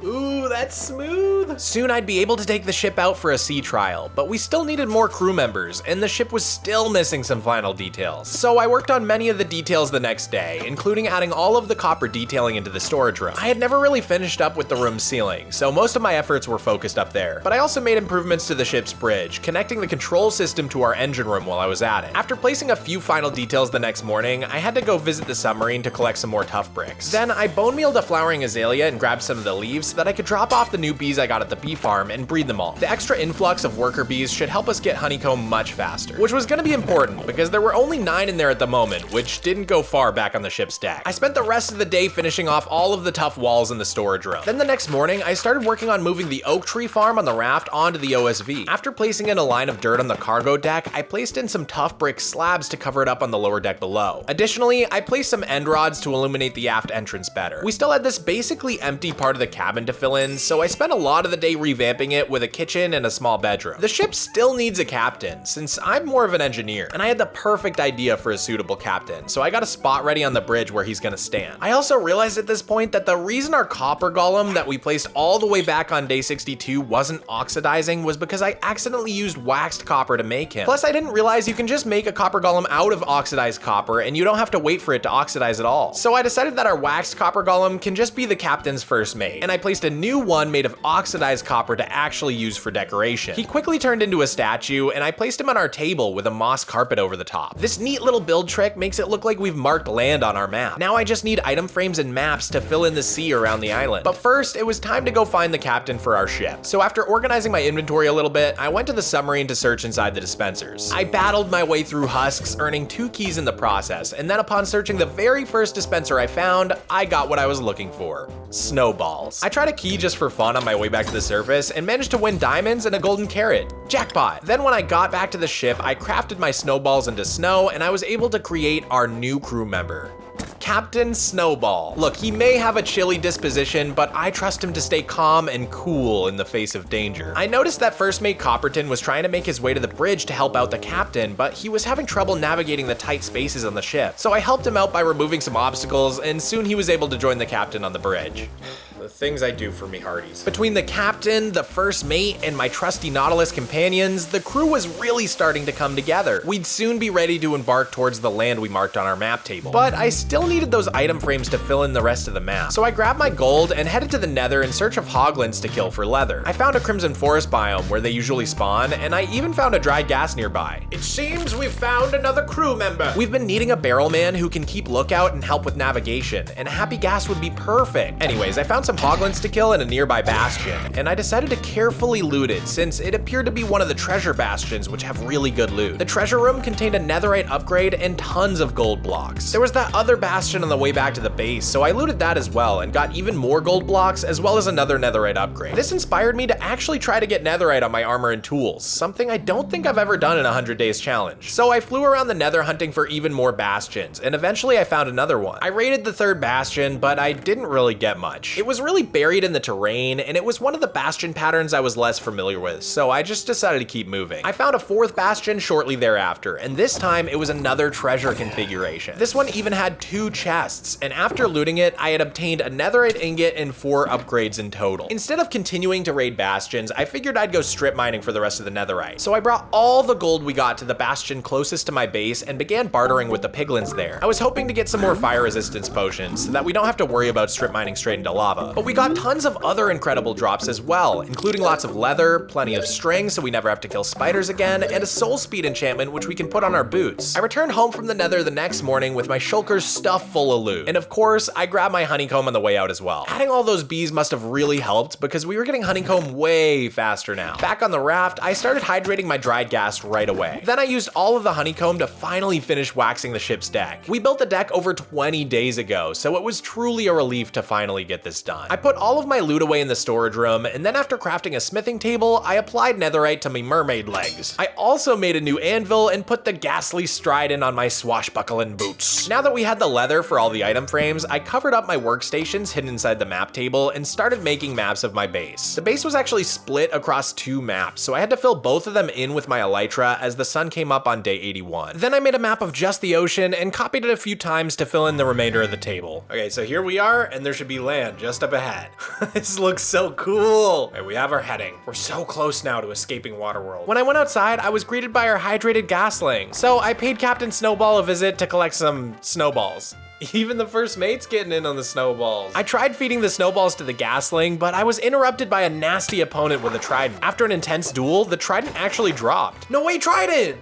Speaker 1: Ooh, that's smooth. Soon I'd be able to take the ship out for a sea trial, but we still needed more crew members, and the ship was still missing some final details. So I worked on many of the details the next day, including adding all of the copper detailing into the storage room. I had never really finished up with the room's ceiling, so most of my efforts were focused up there. But I also made improvements to the ship's bridge, connecting the control system to our engine room while I was at it. After placing a few final details the next morning, I had to go visit the submarine to collect some more tough bricks. Then I bone mealed a flowering azalea and grabbed some of the leaves so that I could drop off the new bees I got at the bee farm and breed them all. The extra influx of worker bees should help us get honeycomb much faster, which was going to be important because there were only 9 in there at the moment, which didn't go far back on the ship's deck. I spent the rest of the day finishing off all of the tough walls in the storage room. Then the next morning, I started working on moving the oak tree farm on the raft onto the OSV. After placing in a line of dirt on the cargo deck, I placed in some tough brick slabs to cover it up on the lower deck below. Additionally, I placed some end rods to illuminate the aft entrance better. We still had this basically empty part of the cabin to fill in, so I spent a lot of the day revamping it with a kitchen and a small bedroom. The ship still needs a captain, since I'm more of an engineer, and I had the perfect idea for a suitable captain, so I got a spot ready on the bridge where he's gonna stand. I also realized at this point that the reason our copper golem that we placed all the way back on day 62 wasn't oxidizing was because I accidentally used waxed copper to make him. Plus, I didn't realize you can just make a copper golem out of oxidized copper, and you don't have to wait for it to oxidize at all. So I decided that our waxed copper golem can just be the captain's first mate, and I placed a new one made of oxidized copper to actually use for decoration. He quickly turned into a statue, and I placed him on our table with a moss carpet over the top. This neat little build trick makes it look like we've marked land on our map. Now I just need item frames and maps to fill in the sea around the island. But first, it was time to go find the captain for our ship. So after organizing my inventory a little bit, I went to the submarine to search inside the dispensers. I battled my way through husks, earning 2 keys in the process, and then upon searching the very first dispenser I found, I got what I was looking for: snowballs. I tried a key just for fun on my way back to the surface and managed to win diamonds and a golden carrot. Jackpot! Then when I got back to the ship, I crafted my snowballs into snow, and I was able to create our new crew member, Captain Snowball. Look, he may have a chilly disposition, but I trust him to stay calm and cool in the face of danger. I noticed that first mate Copperton was trying to make his way to the bridge to help out the captain, but he was having trouble navigating the tight spaces on the ship. So I helped him out by removing some obstacles, and soon he was able to join the captain on the bridge. The things I do for me hearties. Between the captain, the first mate, and my trusty Nautilus companions, the crew was really starting to come together. We'd soon be ready to embark towards the land we marked on our map table. But I still needed those item frames to fill in the rest of the map. So I grabbed my gold and headed to the Nether in search of hoglins to kill for leather. I found a crimson forest biome where they usually spawn, and I even found a dry gas nearby. It seems we've found another crew member. We've been needing a barrel man who can keep lookout and help with navigation, and a happy gas would be perfect. Anyways, I found some hoglins to kill in a nearby bastion, and I decided to carefully loot it since it appeared to be one of the treasure bastions which have really good loot. The treasure room contained a netherite upgrade and tons of gold blocks. There was that other bastion on the way back to the base, so I looted that as well and got even more gold blocks as well as another netherite upgrade. This inspired me to actually try to get netherite on my armor and tools, something I don't think I've ever done in a 100 days challenge. So I flew around the Nether hunting for even more bastions, and eventually I found another one. I raided the third bastion, but I didn't really get much. It was really buried in the terrain, and it was one of the bastion patterns I was less familiar with, so I just decided to keep moving. I found a fourth bastion shortly thereafter, and this time it was another treasure configuration. This one even had 2 chests, and after looting it, I had obtained a netherite ingot and 4 upgrades in total. Instead of continuing to raid bastions, I figured I'd go strip mining for the rest of the netherite. So I brought all the gold we got to the bastion closest to my base and began bartering with the piglins there. I was hoping to get some more fire resistance potions so that we don't have to worry about strip mining straight into lava. lava. But we got tons of other incredible drops as well, including lots of leather, plenty of string so we never have to kill spiders again, and a soul speed enchantment which we can put on our boots. I returned home from the Nether the next morning with my shulkers stuffed full of loot. And of course, I grabbed my honeycomb on the way out as well. Adding all those bees must have really helped because we were getting honeycomb way faster now. Back on the raft, I started hydrating my dried gas right away. Then I used all of the honeycomb to finally finish waxing the ship's deck. We built the deck over 20 days ago, so it was truly a relief to finally get this done. I put all of my loot away in the storage room, and then after crafting a smithing table, I applied netherite to my mermaid legs. I also made a new anvil and put the ghastly strident on my swashbuckling boots. Now that we had the leather for all the item frames, I covered up my workstations hidden inside the map table and started making maps of my base. The base was actually split across 2 maps, so I had to fill both of them in with my elytra as the sun came up on day 81. Then I made a map of just the ocean and copied it a few times to fill in the remainder of the table. Okay, so here we are, and there should be land just up ahead. This looks so cool. Okay, we have our heading. We're so close now to escaping Waterworld. When I went outside, I was greeted by our hydrated gasling. So I paid Captain Snowball a visit to collect some snowballs. Even the first mate's getting in on the snowballs. I tried feeding the snowballs to the gasling, but I was interrupted by a nasty opponent with a trident. After an intense duel, the trident actually dropped. No way, trident!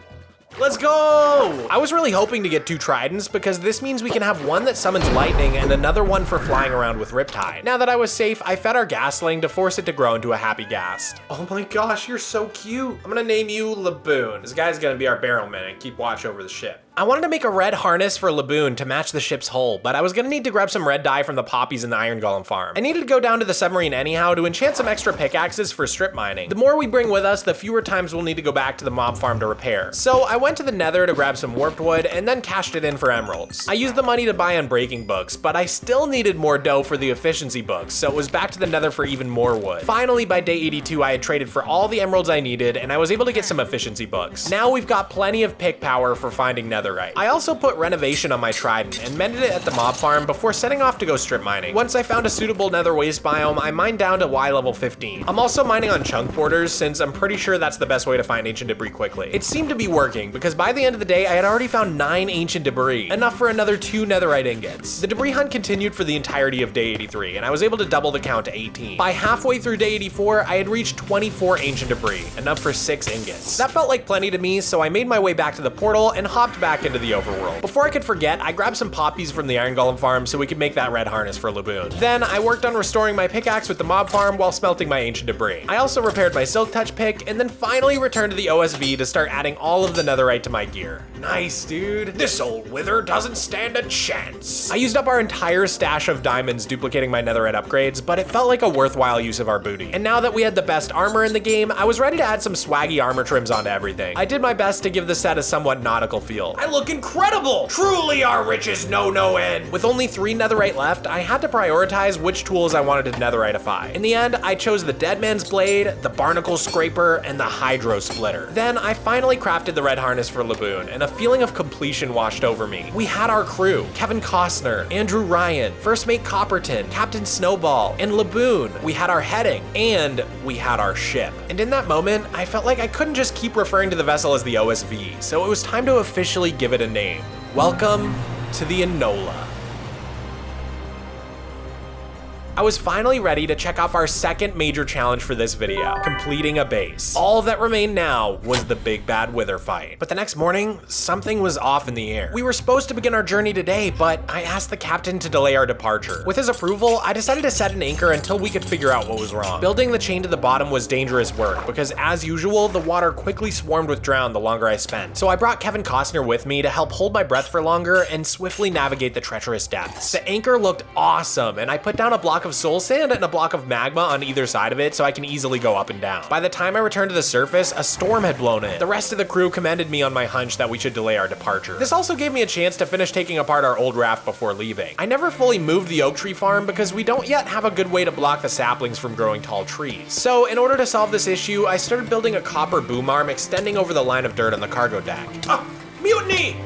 Speaker 1: Let's go! I was really hoping to get 2 tridents because this means we can have one that summons lightning and another one for flying around with Riptide. Now that I was safe, I fed our gasling to force it to grow into a happy ghast. Oh my gosh, you're so cute. I'm gonna name you Laboon. This guy's gonna be our barrelman and keep watch over the ship. I wanted to make a red harness for Laboon to match the ship's hull, but I was gonna need to grab some red dye from the poppies in the iron golem farm. I needed to go down to the submarine anyhow to enchant some extra pickaxes for strip mining. The more we bring with us, the fewer times we'll need to go back to the mob farm to repair. So I went to the Nether to grab some warped wood and then cashed it in for emeralds. I used the money to buy unbreaking books, but I still needed more dough for the efficiency books, so it was back to the Nether for even more wood. Finally, by day 82, I had traded for all the emeralds I needed, and I was able to get some efficiency books. Now we've got plenty of pick power for finding netherite. I also put renovation on my trident and mended it at the mob farm before setting off to go strip mining. Once I found a suitable nether waste biome, I mined down to Y level 15. I'm also mining on chunk borders since I'm pretty sure that's the best way to find ancient debris quickly. It seemed to be working because by the end of the day, I had already found 9 ancient debris, enough for another 2 netherite ingots. The debris hunt continued for the entirety of day 83, and I was able to double the count to 18. By halfway through day 84, I had reached 24 ancient debris, enough for 6 ingots. That felt like plenty to me, so I made my way back to the portal and hopped back into the overworld. Before I could forget, I grabbed some poppies from the iron golem farm so we could make that red harness for Laboon. Then I worked on restoring my pickaxe with the mob farm while smelting my ancient debris. I also repaired my silk touch pick and then finally returned to the OSV to start adding all of the netherite to my gear. Nice, dude.
Speaker 3: This old wither doesn't stand a chance.
Speaker 1: I used up our entire stash of diamonds duplicating my netherite upgrades, but it felt like a worthwhile use of our booty. And now that we had the best armor in the game, I was ready to add some swaggy armor trims onto everything. I did my best to give the set a somewhat nautical feel.
Speaker 3: I look incredible! Truly our riches know no end.
Speaker 1: With only 3 netherite left, I had to prioritize which tools I wanted to netheriteify. In the end, I chose the Dead Man's Blade, the Barnacle Scraper, and the Hydro Splitter. Then I finally crafted the red harness for Laboon, and a feeling of completion washed over me. We had our crew: Kevin Costner, Andrew Ryan, First Mate Copperton, Captain Snowball, and Laboon. We had our heading, and we had our ship. And in that moment, I felt like I couldn't just keep referring to the vessel as the OSV, so it was time to officially give it a name. Welcome to the Enola. I was finally ready to check off our second major challenge for this video, completing a base. All that remained now was the big bad wither fight. But the next morning, something was off in the air. We were supposed to begin our journey today, but I asked the captain to delay our departure. With his approval, I decided to set an anchor until we could figure out what was wrong. Building the chain to the bottom was dangerous work because, as usual, the water quickly swarmed with drown the longer I spent. So I brought Kevin Costner with me to help hold my breath for longer and swiftly navigate the treacherous depths. The anchor looked awesome, and I put down a block of soul sand and a block of magma on either side of it so I can easily go up and down. By the time I returned to the surface, a storm had blown in. The rest of the crew commended me on my hunch that we should delay our departure. This also gave me a chance to finish taking apart our old raft before leaving. I never fully moved the oak tree farm because we don't yet have a good way to block the saplings from growing tall trees. So in order to solve this issue, I started building a copper boom arm extending over the line of dirt on the cargo deck.
Speaker 3: Mutiny!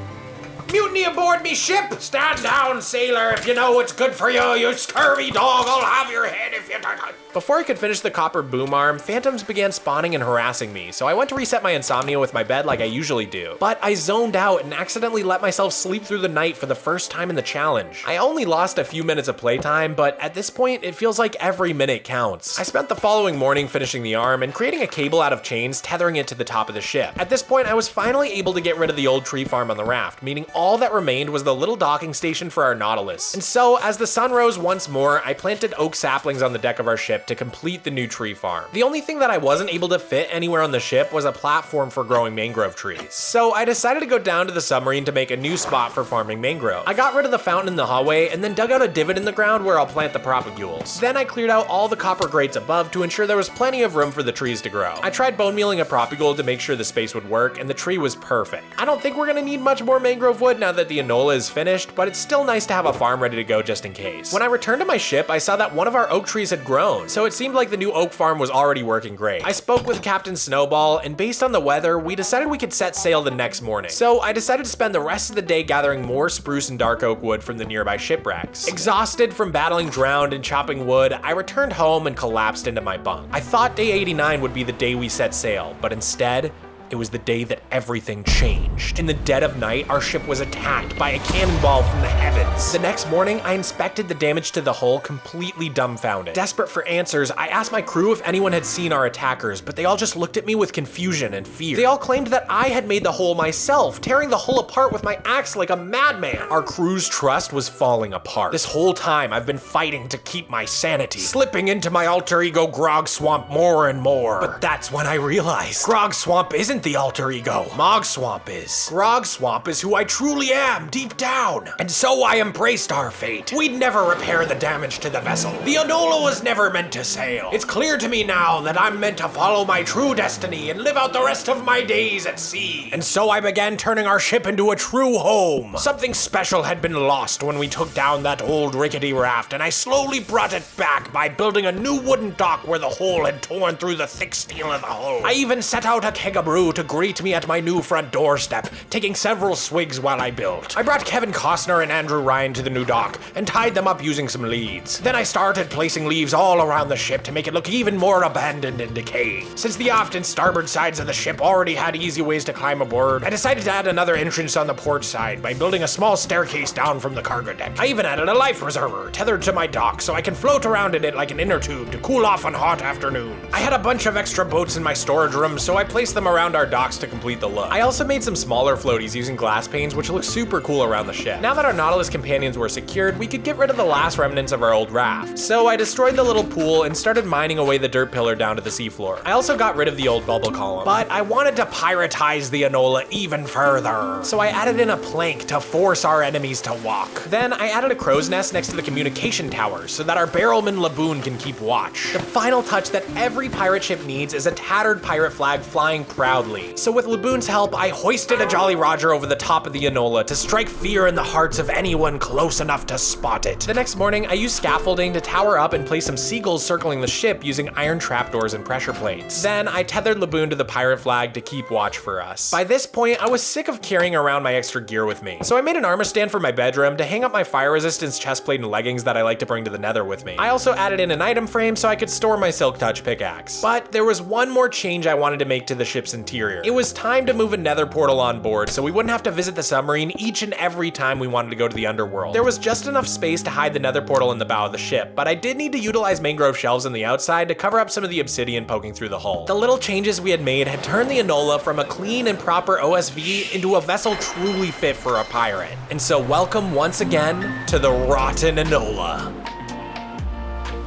Speaker 1: Mutiny aboard me ship! Stand down, sailor, if you know what's good for you, you scurvy dog, I'll have your head if you don't. Before I could finish the copper boom arm, phantoms began spawning and harassing me, so I went to reset my insomnia with my bed like I usually do. But I zoned out and accidentally let myself sleep through the night for the first time in the challenge. I only lost a few minutes of playtime, but at this point, it feels like every minute counts. I spent the following morning finishing the arm and creating a cable out of chains, tethering it to the top of the ship. At this point, I was finally able to get rid of the old tree farm on the raft, meaning all that remained was the little docking station for our Nautilus. And so, as the sun rose once more, I planted oak saplings on the deck of our ship to complete the new tree farm. The only thing that I wasn't able to fit anywhere on the ship was a platform for growing mangrove trees. So I decided to go down to the submarine to make a new spot for farming mangrove. I got rid of the fountain in the hallway and then dug out a divot in the ground where I'll plant the propagules. Then I cleared out all the copper grates above to ensure there was plenty of room for the trees to grow. I tried bone mealing a propagule to make sure the space would work, and the tree was perfect. I don't think we're gonna need much more mangrove wood now that the Enola is finished, but it's still nice to have a farm ready to go just in case. When I returned to my ship, I saw that one of our oak trees had grown, so it seemed like the new oak farm was already working great. I spoke with Captain Snowball, and based on the weather, we decided we could set sail the next morning. So I decided to spend the rest of the day gathering more spruce and dark oak wood from the nearby shipwrecks. Exhausted from battling drowned and chopping wood, I returned home and collapsed into my bunk. I thought day 89 would be the day we set sail, but instead, it was the day that everything changed. In the dead of night, our ship was attacked by a cannonball from the heavens. The next morning, I inspected the damage to the hull, completely dumbfounded. Desperate for answers, I asked my crew if anyone had seen our attackers, but they all just looked at me with confusion and fear. They all claimed that I had made the hole myself, tearing the hull apart with my axe like a madman. Our crew's trust was falling apart. This whole time, I've been fighting to keep my sanity, slipping into my alter ego Mogswamp more and more. But that's when I realized Mogswamp isn't the alter ego. Mogswamp is. Mogswamp is who I truly am, deep down. And so I embraced our fate. We'd never repair the damage to the vessel. The Enola was never meant to sail. It's clear to me now that I'm meant to follow my true destiny and live out the rest of my days at sea. And so I began turning our ship into a true home. Something special had been lost when we took down that old rickety raft, and I slowly brought it back by building a new wooden dock where the hole had torn through the thick steel of the hull. I even set out a keg of brew to greet me at my new front doorstep, taking several swigs while I built. I brought Kevin Costner and Andrew Ryan to the new dock and tied them up using some leads. Then I started placing leaves all around the ship to make it look even more abandoned and decaying. Since the aft and starboard sides of the ship already had easy ways to climb aboard, I decided to add another entrance on the port side by building a small staircase down from the cargo deck. I even added a life preserver tethered to my dock so I can float around in it like an inner tube to cool off on hot afternoons. I had a bunch of extra boats in my storage room, so I placed them around our docks to complete the look. I also made some smaller floaties using glass panes, which look super cool around the ship. Now that our Nautilus companions were secured, we could get rid of the last remnants of our old raft. So I destroyed the little pool and started mining away the dirt pillar down to the seafloor. I also got rid of the old bubble column, but I wanted to piratize the Enola even further. So I added in a plank to force our enemies to walk. Then I added a crow's nest next to the communication tower so that our barrelman Laboon can keep watch. The final touch that every pirate ship needs is a tattered pirate flag flying proudly. So with Laboon's help, I hoisted a Jolly Roger over the top of the Enola to strike fear in the hearts of anyone close enough to spot it. The next morning, I used scaffolding to tower up and place some seagulls circling the ship using iron trapdoors and pressure plates. Then I tethered Laboon to the pirate flag to keep watch for us. By this point, I was sick of carrying around my extra gear with me. So I made an armor stand for my bedroom to hang up my fire resistance chestplate and leggings that I like to bring to the Nether with me. I also added in an item frame so I could store my Silk Touch pickaxe. But there was one more change I wanted to make to the ship's interior. It was time to move a Nether portal on board so we wouldn't have to visit the submarine each and every time we wanted to go to the underworld. There was just enough space to hide the Nether portal in the bow of the ship, but I did need to utilize mangrove shelves on the outside to cover up some of the obsidian poking through the hull. The little changes we had made had turned the Enola from a clean and proper OSV into a vessel truly fit for a pirate. And so welcome once again to the Rotten Enola.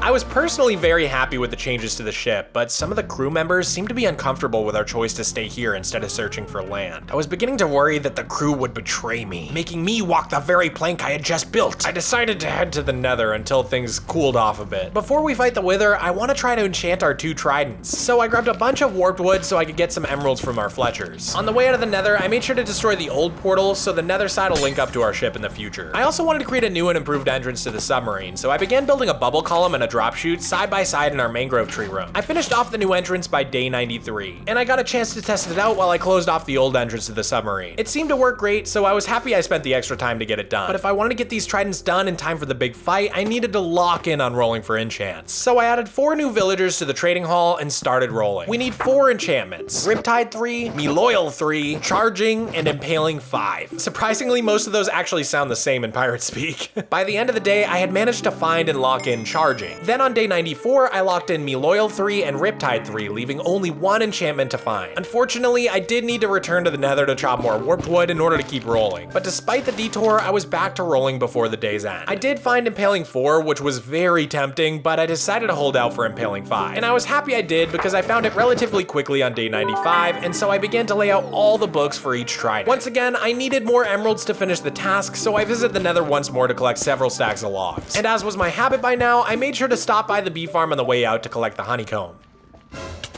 Speaker 1: I was personally very happy with the changes to the ship, but some of the crew members seemed to be uncomfortable with our choice to stay here instead of searching for land. I was beginning to worry that the crew would betray me, making me walk the very plank I had just built. I decided to head to the Nether until things cooled off a bit. Before we fight the Wither, I want to try to enchant our 2 tridents. So I grabbed a bunch of warped wood so I could get some emeralds from our Fletchers. On the way out of the Nether, I made sure to destroy the old portal so the Nether side will link up to our ship in the future. I also wanted to create a new and improved entrance to the submarine, so I began building a bubble column and a drop chutes side by side in our mangrove tree room. I finished off the new entrance by day 93, and I got a chance to test it out while I closed off the old entrance to the submarine. It seemed to work great, so I was happy I spent the extra time to get it done. But if I wanted to get these tridents done in time for the big fight, I needed to lock in on rolling for enchants. So I added 4 new villagers to the trading hall and started rolling. We need 4 enchantments: Riptide 3, Me Loyal 3, Charging, and Impaling 5. Surprisingly, most of those actually sound the same in pirate speak. By the end of the day, I had managed to find and lock in Charging. Then on day 94, I locked in Me Loyal 3 and Riptide 3, leaving only 1 enchantment to find. Unfortunately, I did need to return to the Nether to chop more warped wood in order to keep rolling. But despite the detour, I was back to rolling before the day's end. I did find Impaling 4, which was very tempting, but I decided to hold out for Impaling 5. And I was happy I did because I found it relatively quickly on day 95, and so I began to lay out all the books for each trident. Once again, I needed more emeralds to finish the task, so I visited the Nether once more to collect several stacks of logs. And as was my habit by now, I made sure to stop by the bee farm on the way out to collect the honeycomb.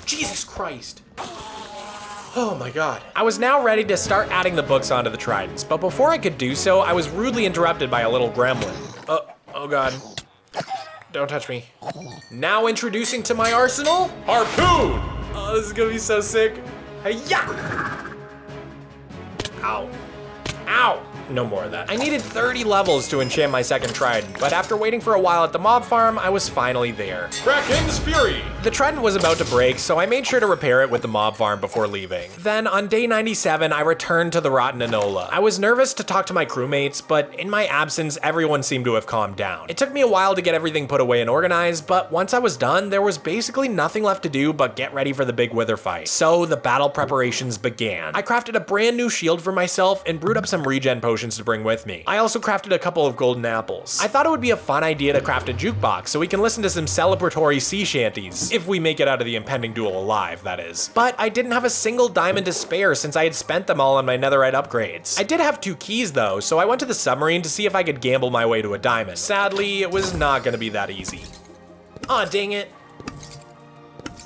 Speaker 1: Jesus Christ. Oh my god. I was now ready to start adding the books onto the tridents, but before I could do so, I was rudely interrupted by a little gremlin. Oh god. Don't touch me. Now introducing to my arsenal,
Speaker 3: Harpoon!
Speaker 1: oh, this is gonna be so sick. Hi-ya! Ow. Ow! No more of that. I needed 30 levels to enchant my second trident, but after waiting for a while at the mob farm, I was finally there.
Speaker 3: Kraken's Fury!
Speaker 1: The trident was about to break, so I made sure to repair it with the mob farm before leaving. Then on day 97, I returned to the Rotten Enola. I was nervous to talk to my crewmates, but in my absence, everyone seemed to have calmed down. It took me a while to get everything put away and organized, but once I was done, there was basically nothing left to do but get ready for the big wither fight. So the battle preparations began. I crafted a brand new shield for myself and brewed up some regen potions to bring with me. I also crafted a couple of golden apples. I thought it would be a fun idea to craft a jukebox so we can listen to some celebratory sea shanties, if we make it out of the impending duel alive, that is. But I didn't have a single diamond to spare since I had spent them all on my netherite upgrades. I did have 2 keys though, so I went to the submarine to see if I could gamble my way to a diamond. Sadly, it was not gonna be that easy. Aw, dang it.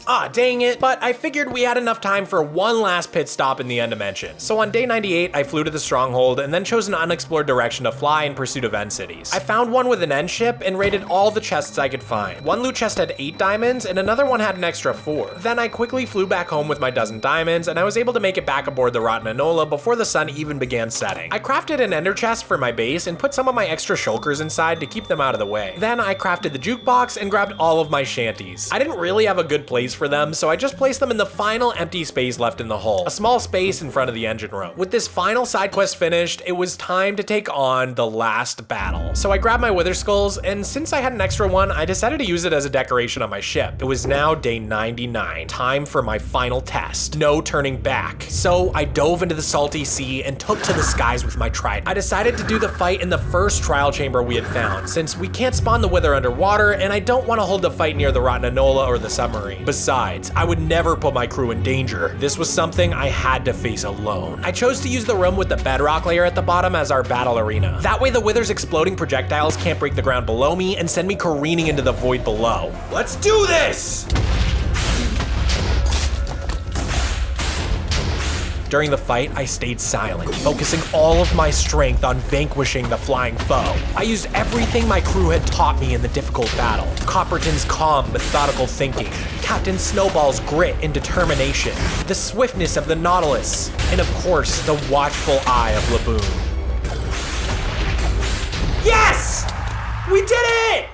Speaker 1: Ah, dang it. But I figured we had enough time for one last pit stop in the end dimension. So on day 98, I flew to the stronghold and then chose an unexplored direction to fly in pursuit of end cities. I found one with an end ship and raided all the chests I could find. One loot chest had 8 diamonds and another one had an extra 4. Then I quickly flew back home with my dozen diamonds and I was able to make it back aboard the Rotten Enola before the sun even began setting. I crafted an ender chest for my base and put some of my extra shulkers inside to keep them out of the way. Then I crafted the jukebox and grabbed all of my shanties. I didn't really have a good place for them, so I just placed them in the final empty space left in the hull, a small space in front of the engine room. With this final side quest finished, it was time to take on the last battle. So I grabbed my wither skulls, and since I had an extra one, I decided to use it as a decoration on my ship. It was now day 99, time for my final test. No turning back. So I dove into the salty sea and took to the skies with my trident. I decided to do the fight in the first trial chamber we had found, since we can't spawn the wither underwater, and I don't want to hold the fight near the Rotten Enola or the submarine. Besides, I would never put my crew in danger. This was something I had to face alone. I chose to use the room with the bedrock layer at the bottom as our battle arena. That way the wither's exploding projectiles can't break the ground below me and send me careening into the void below. Let's do this! During the fight, I stayed silent, focusing all of my strength on vanquishing the flying foe. I used everything my crew had taught me in the difficult battle. Copperton's calm, methodical thinking, Captain Snowball's grit and determination, the swiftness of the Nautilus, and of course, the watchful eye of Laboon. Yes! We did it!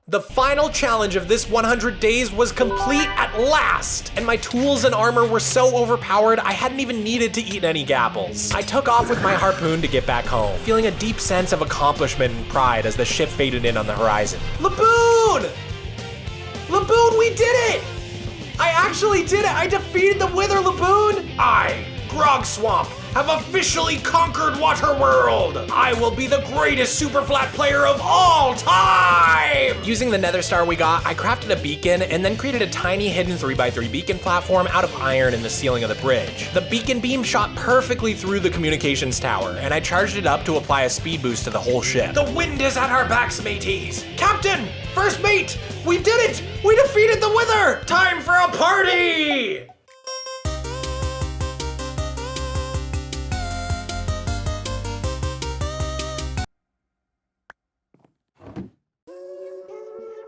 Speaker 1: The final challenge of this 100 days was complete at last, and my tools and armor were so overpowered I hadn't even needed to eat any gapples. I took off with my harpoon to get back home, feeling a deep sense of accomplishment and pride as the ship faded in on the horizon. Laboon! Laboon, we did it! I actually did it! I defeated the Wither, Laboon! I, Mogswamp, have officially conquered Waterworld! I will be the greatest Superflat player of all time! Using the Nether Star we got, I crafted a beacon and then created a tiny hidden 3x3 beacon platform out of iron in the ceiling of the bridge. The beacon beam shot perfectly through the communications tower, and I charged it up to apply a speed boost to the whole ship. The wind is at our backs, mateys! Captain! First mate! We did it! We defeated the Wither! Time for a party!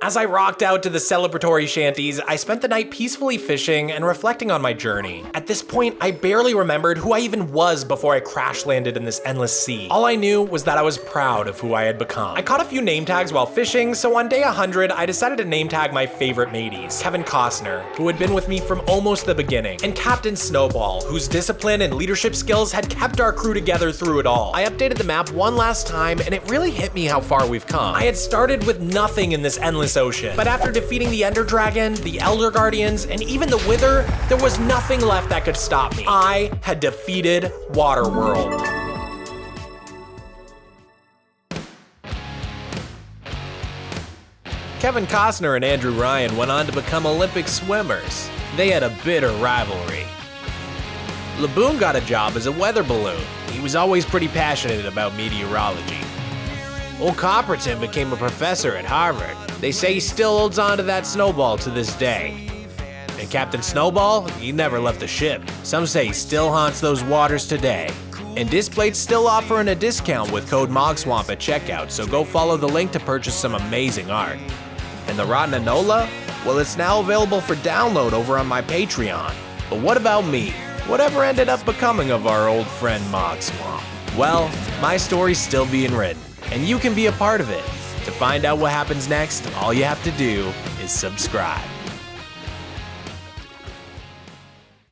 Speaker 1: As I rocked out to the celebratory shanties, I spent the night peacefully fishing and reflecting on my journey. At this point, I barely remembered who I even was before I crash landed in this endless sea. All I knew was that I was proud of who I had become. I caught a few name tags while fishing, so on day 100, I decided to name tag my favorite mateys. Kevin Costner, who had been with me from almost the beginning, and Captain Snowball, whose discipline and leadership skills had kept our crew together through it all. I updated the map one last time, and it really hit me how far we've come. I had started with nothing in this endless ocean, but after defeating the Ender Dragon, the Elder Guardians, and even the Wither, there was nothing left that could stop me. I had defeated Waterworld. Kevin Costner and Andrew Ryan went on to become Olympic swimmers. They had a bitter rivalry. Laboon got a job as a weather balloon. He was always pretty passionate about meteorology. Old Copperton became a professor at Harvard. They say he still holds on to that snowball to this day. And Captain Snowball, he never left the ship. Some say he still haunts those waters today. And Display's still offering a discount with code Mogswamp at checkout, so go follow the link to purchase some amazing art. And the Rotten Enola? Well, it's now available for download over on my Patreon. But what about me? Whatever ended up becoming of our old friend Mogswamp? Well, my story's still being written, and you can be a part of it. To find out what happens next, all you have to do is subscribe.